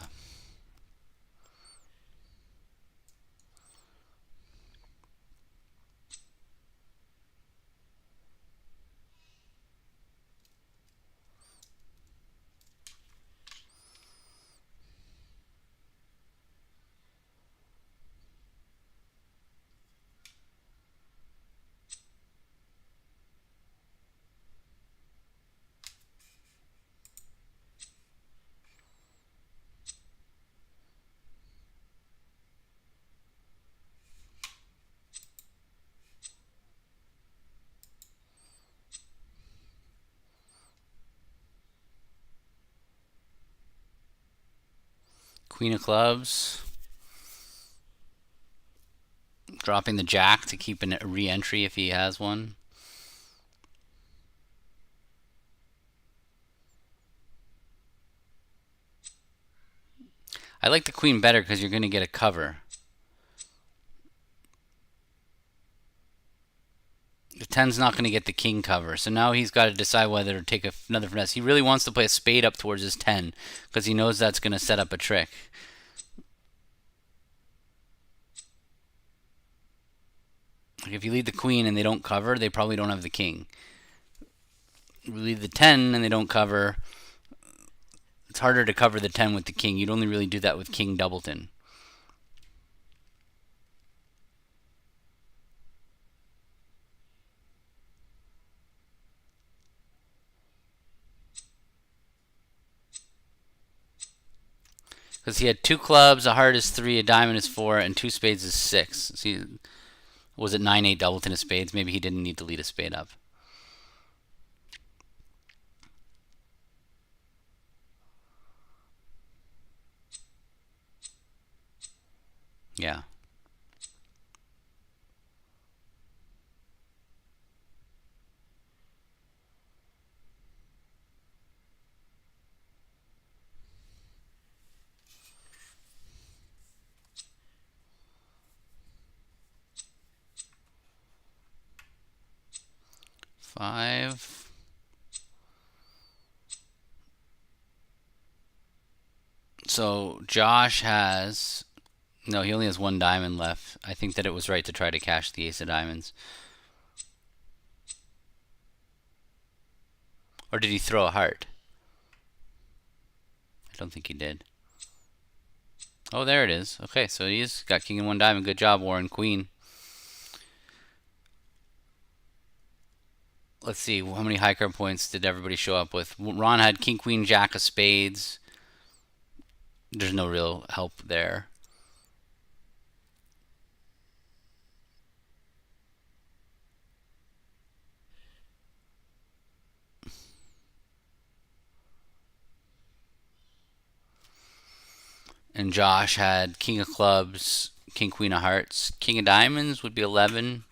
Queen of clubs. Dropping the jack to keep a re-entry if he has one. I like the queen better because you're going to get a cover. The 10's not going to get the king cover, so now he's got to decide whether to take another finesse. He really wants to play a spade up towards his 10 because he knows that's going to set up a trick. Like if you lead the queen and they don't cover, they probably don't have the king. You lead the 10 and they don't cover, it's harder to cover the 10 with the king. You'd only really do that with king doubleton. Because he had 2 clubs, a heart is 3, a diamond is 4, and 2 spades is 6. See, was it 9-8 doubleton of spades? Maybe he didn't need to lead a spade up. Yeah. Five. So Josh has... No, he only has 1 diamond left. I think that it was right to try to cash the ace of diamonds. Or did he throw a heart? I don't think he did. Oh, there it is. Okay, so he's got king and one diamond. Good job, Warren. Queen. Let's see, how many high card points did everybody show up with? Ron had king, queen, jack of spades. There's no real help there. And Josh had king of clubs, king, queen of hearts. King of diamonds would be 11,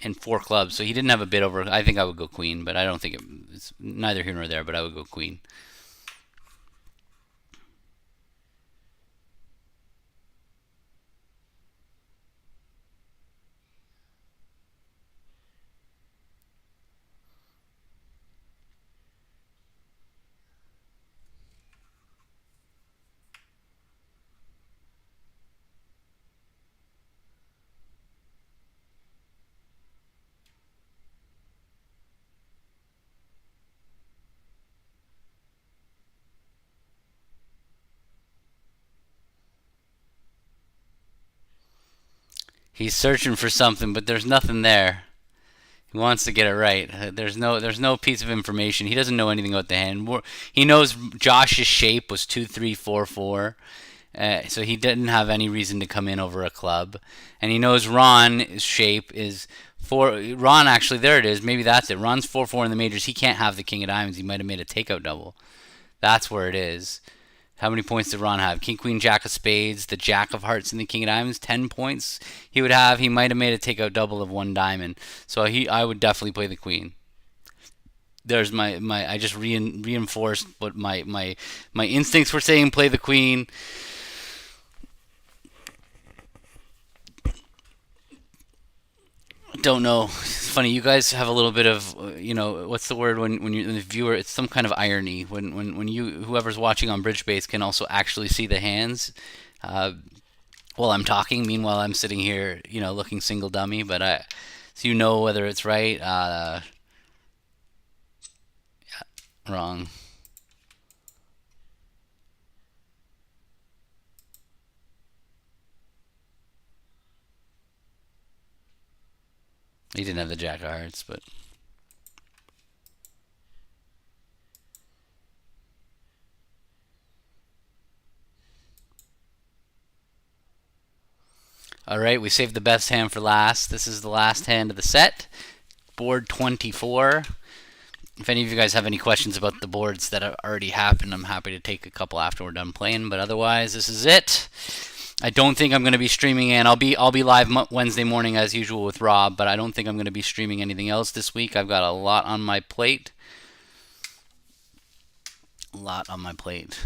and four clubs. So he didn't have a bid over. I think I would go queen, but I don't think it's neither here nor there, but I would go queen. He's searching for something, but there's nothing there. He wants to get it right. There's no piece of information. He doesn't know anything about the hand. He knows Josh's shape was 2-3-4-4. So he didn't have any reason to come in over a club, and he knows Ron's shape is four. Ron actually, there it is. Maybe that's it. Ron's 4-4 in the majors. He can't have the king of diamonds. He might have made a takeout double. That's where it is. How many points did Ron have? King, queen, jack of spades, the jack of hearts, and the king of diamonds. 10 points he would have. He might have made a takeout double of one diamond. So I would definitely play the queen. There's my I just reinforced what my instincts were saying. Play the queen. Don't know. It's funny. You guys have a little bit of, what's the word when you're the viewer? It's some kind of irony when you whoever's watching on Bridge Base can also actually see the hands uh, while I'm talking. Meanwhile, I'm sitting here, looking single dummy. But so whether it's right, wrong. He didn't have the jack of hearts, but all right. We saved the best hand for last. This is the last hand of the set. Board 24. If any of you guys have any questions about the boards that have already happened, I'm happy to take a couple after we're done playing. But otherwise, this is it. I don't think I'm going to be streaming, and I'll be live Wednesday morning as usual with Rob. But I don't think I'm going to be streaming anything else this week. I've got a lot on my plate. A lot on my plate.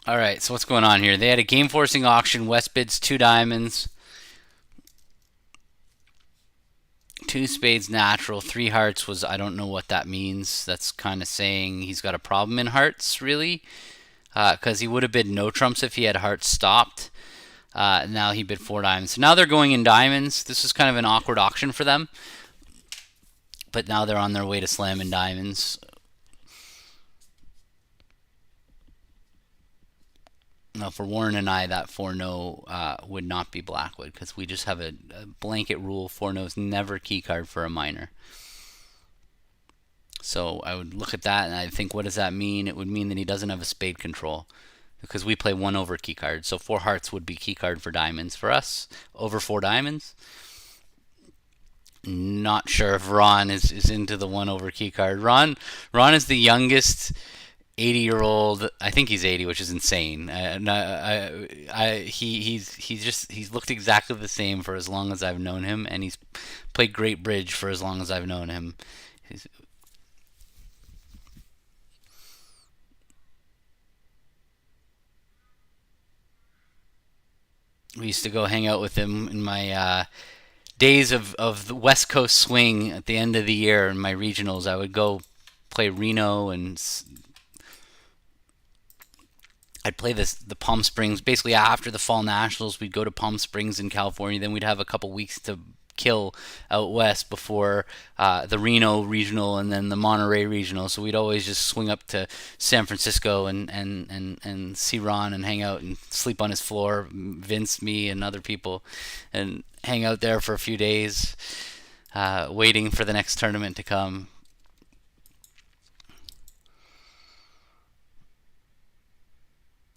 All right, so what's going on here? They had a game forcing auction. West bids two diamonds, two spades natural, three hearts was, I don't know what that means. That's kind of saying he's got a problem in hearts, really, because he would have bid no trumps if he had hearts stopped. Now he bid 4 diamonds. So now they're going in diamonds. This is kind of an awkward auction for them. But now they're on their way to slam in diamonds. Now for Warren and I, that 4-no would not be Blackwood, because we just have a blanket rule: 4-no's never keycard for a minor. So I would look at that and I think, what does that mean? It would mean that he doesn't have a spade control, because we play 1 over keycard. So 4 hearts would be keycard for diamonds for us, over 4 diamonds. Not sure if Ron is into the 1 over keycard. Ron is the youngest 80-year-old. I think he's 80, which is insane. He's looked exactly the same for as long as I've known him, and he's played great bridge for as long as I've known him. We used to go hang out with him in my days of the West Coast swing at the end of the year in my regionals. I would go play Reno, and I'd play the Palm Springs. Basically, after the Fall Nationals, we'd go to Palm Springs in California. Then we'd have a couple weeks to kill out west before the Reno regional and then the Monterey regional. So we'd always just swing up to San Francisco and see Ron and hang out and sleep on his floor, Vince, me, and other people, and hang out there for a few days, waiting for the next tournament to come.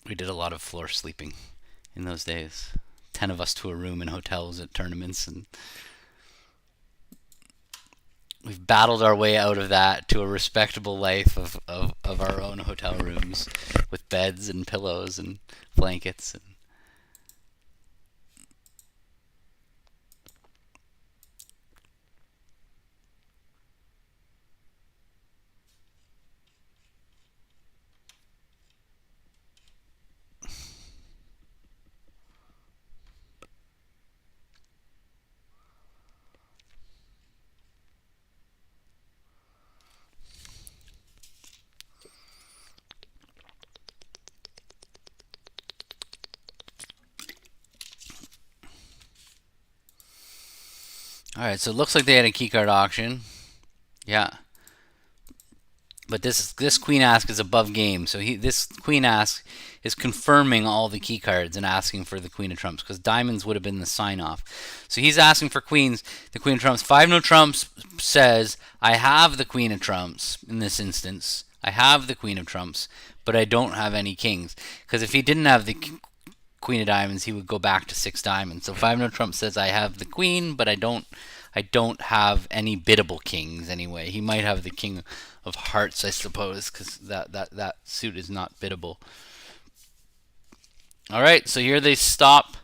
We did a lot of floor sleeping in those days. 10 of us to a room in hotels at tournaments, and we've battled our way out of that to a respectable life of our own hotel rooms with beds and pillows and blankets. Alright, so it looks like they had a keycard auction. Yeah. But this Queen Ask is above game. So this Queen Ask is confirming all the keycards and asking for the Queen of Trumps, because diamonds would have been the sign off. So he's asking for queens, the Queen of Trumps. 5-no trumps says, I have the Queen of Trumps in this instance. I have the Queen of Trumps, but I don't have any kings. Because if he didn't have the Queen of Diamonds, he would go back to 6 diamonds. So 5-no trump says, I have the Queen, but I don't have any biddable kings anyway. He might have the King of Hearts, I suppose, because that suit is not biddable. All right, so here they stop.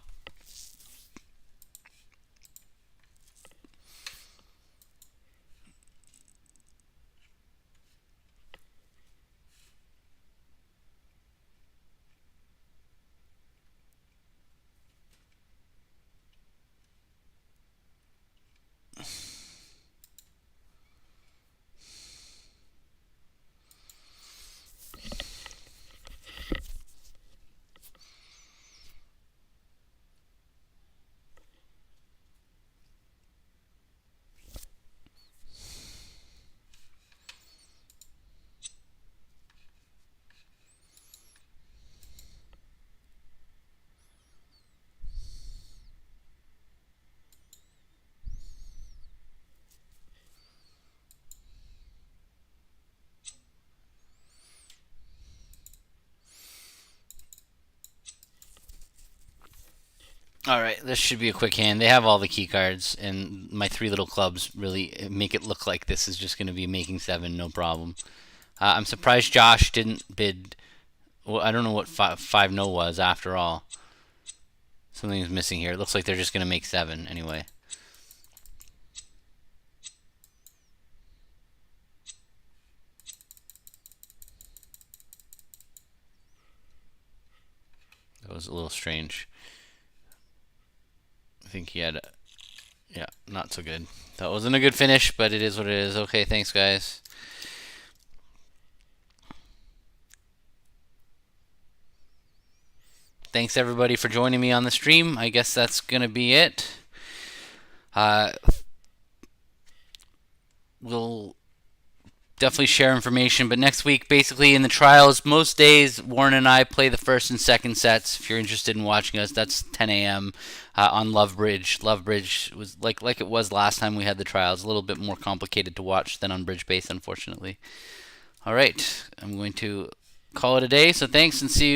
All right, this should be a quick hand. They have all the key cards, and my 3 little clubs really make it look like this is just going to be making 7, no problem. I'm surprised Josh didn't bid. Well, I don't know what 5-no was after all. Something is missing here. It looks like they're just going to make 7 anyway. That was a little strange. I think he had yeah, not so good. That wasn't a good finish, but it is what it is. Okay, thanks guys. thanks everybody for joining me on the stream. I guess that's going to be it. We'll definitely share information, but next week, basically in the trials, most days Warren and I play the first and second sets. If you're interested in watching us, that's 10 a.m. On Lovebridge. Lovebridge was like it was last time we had the trials, a little bit more complicated to watch than on Bridge Base, unfortunately. All right, I'm going to call it a day. So thanks, and see you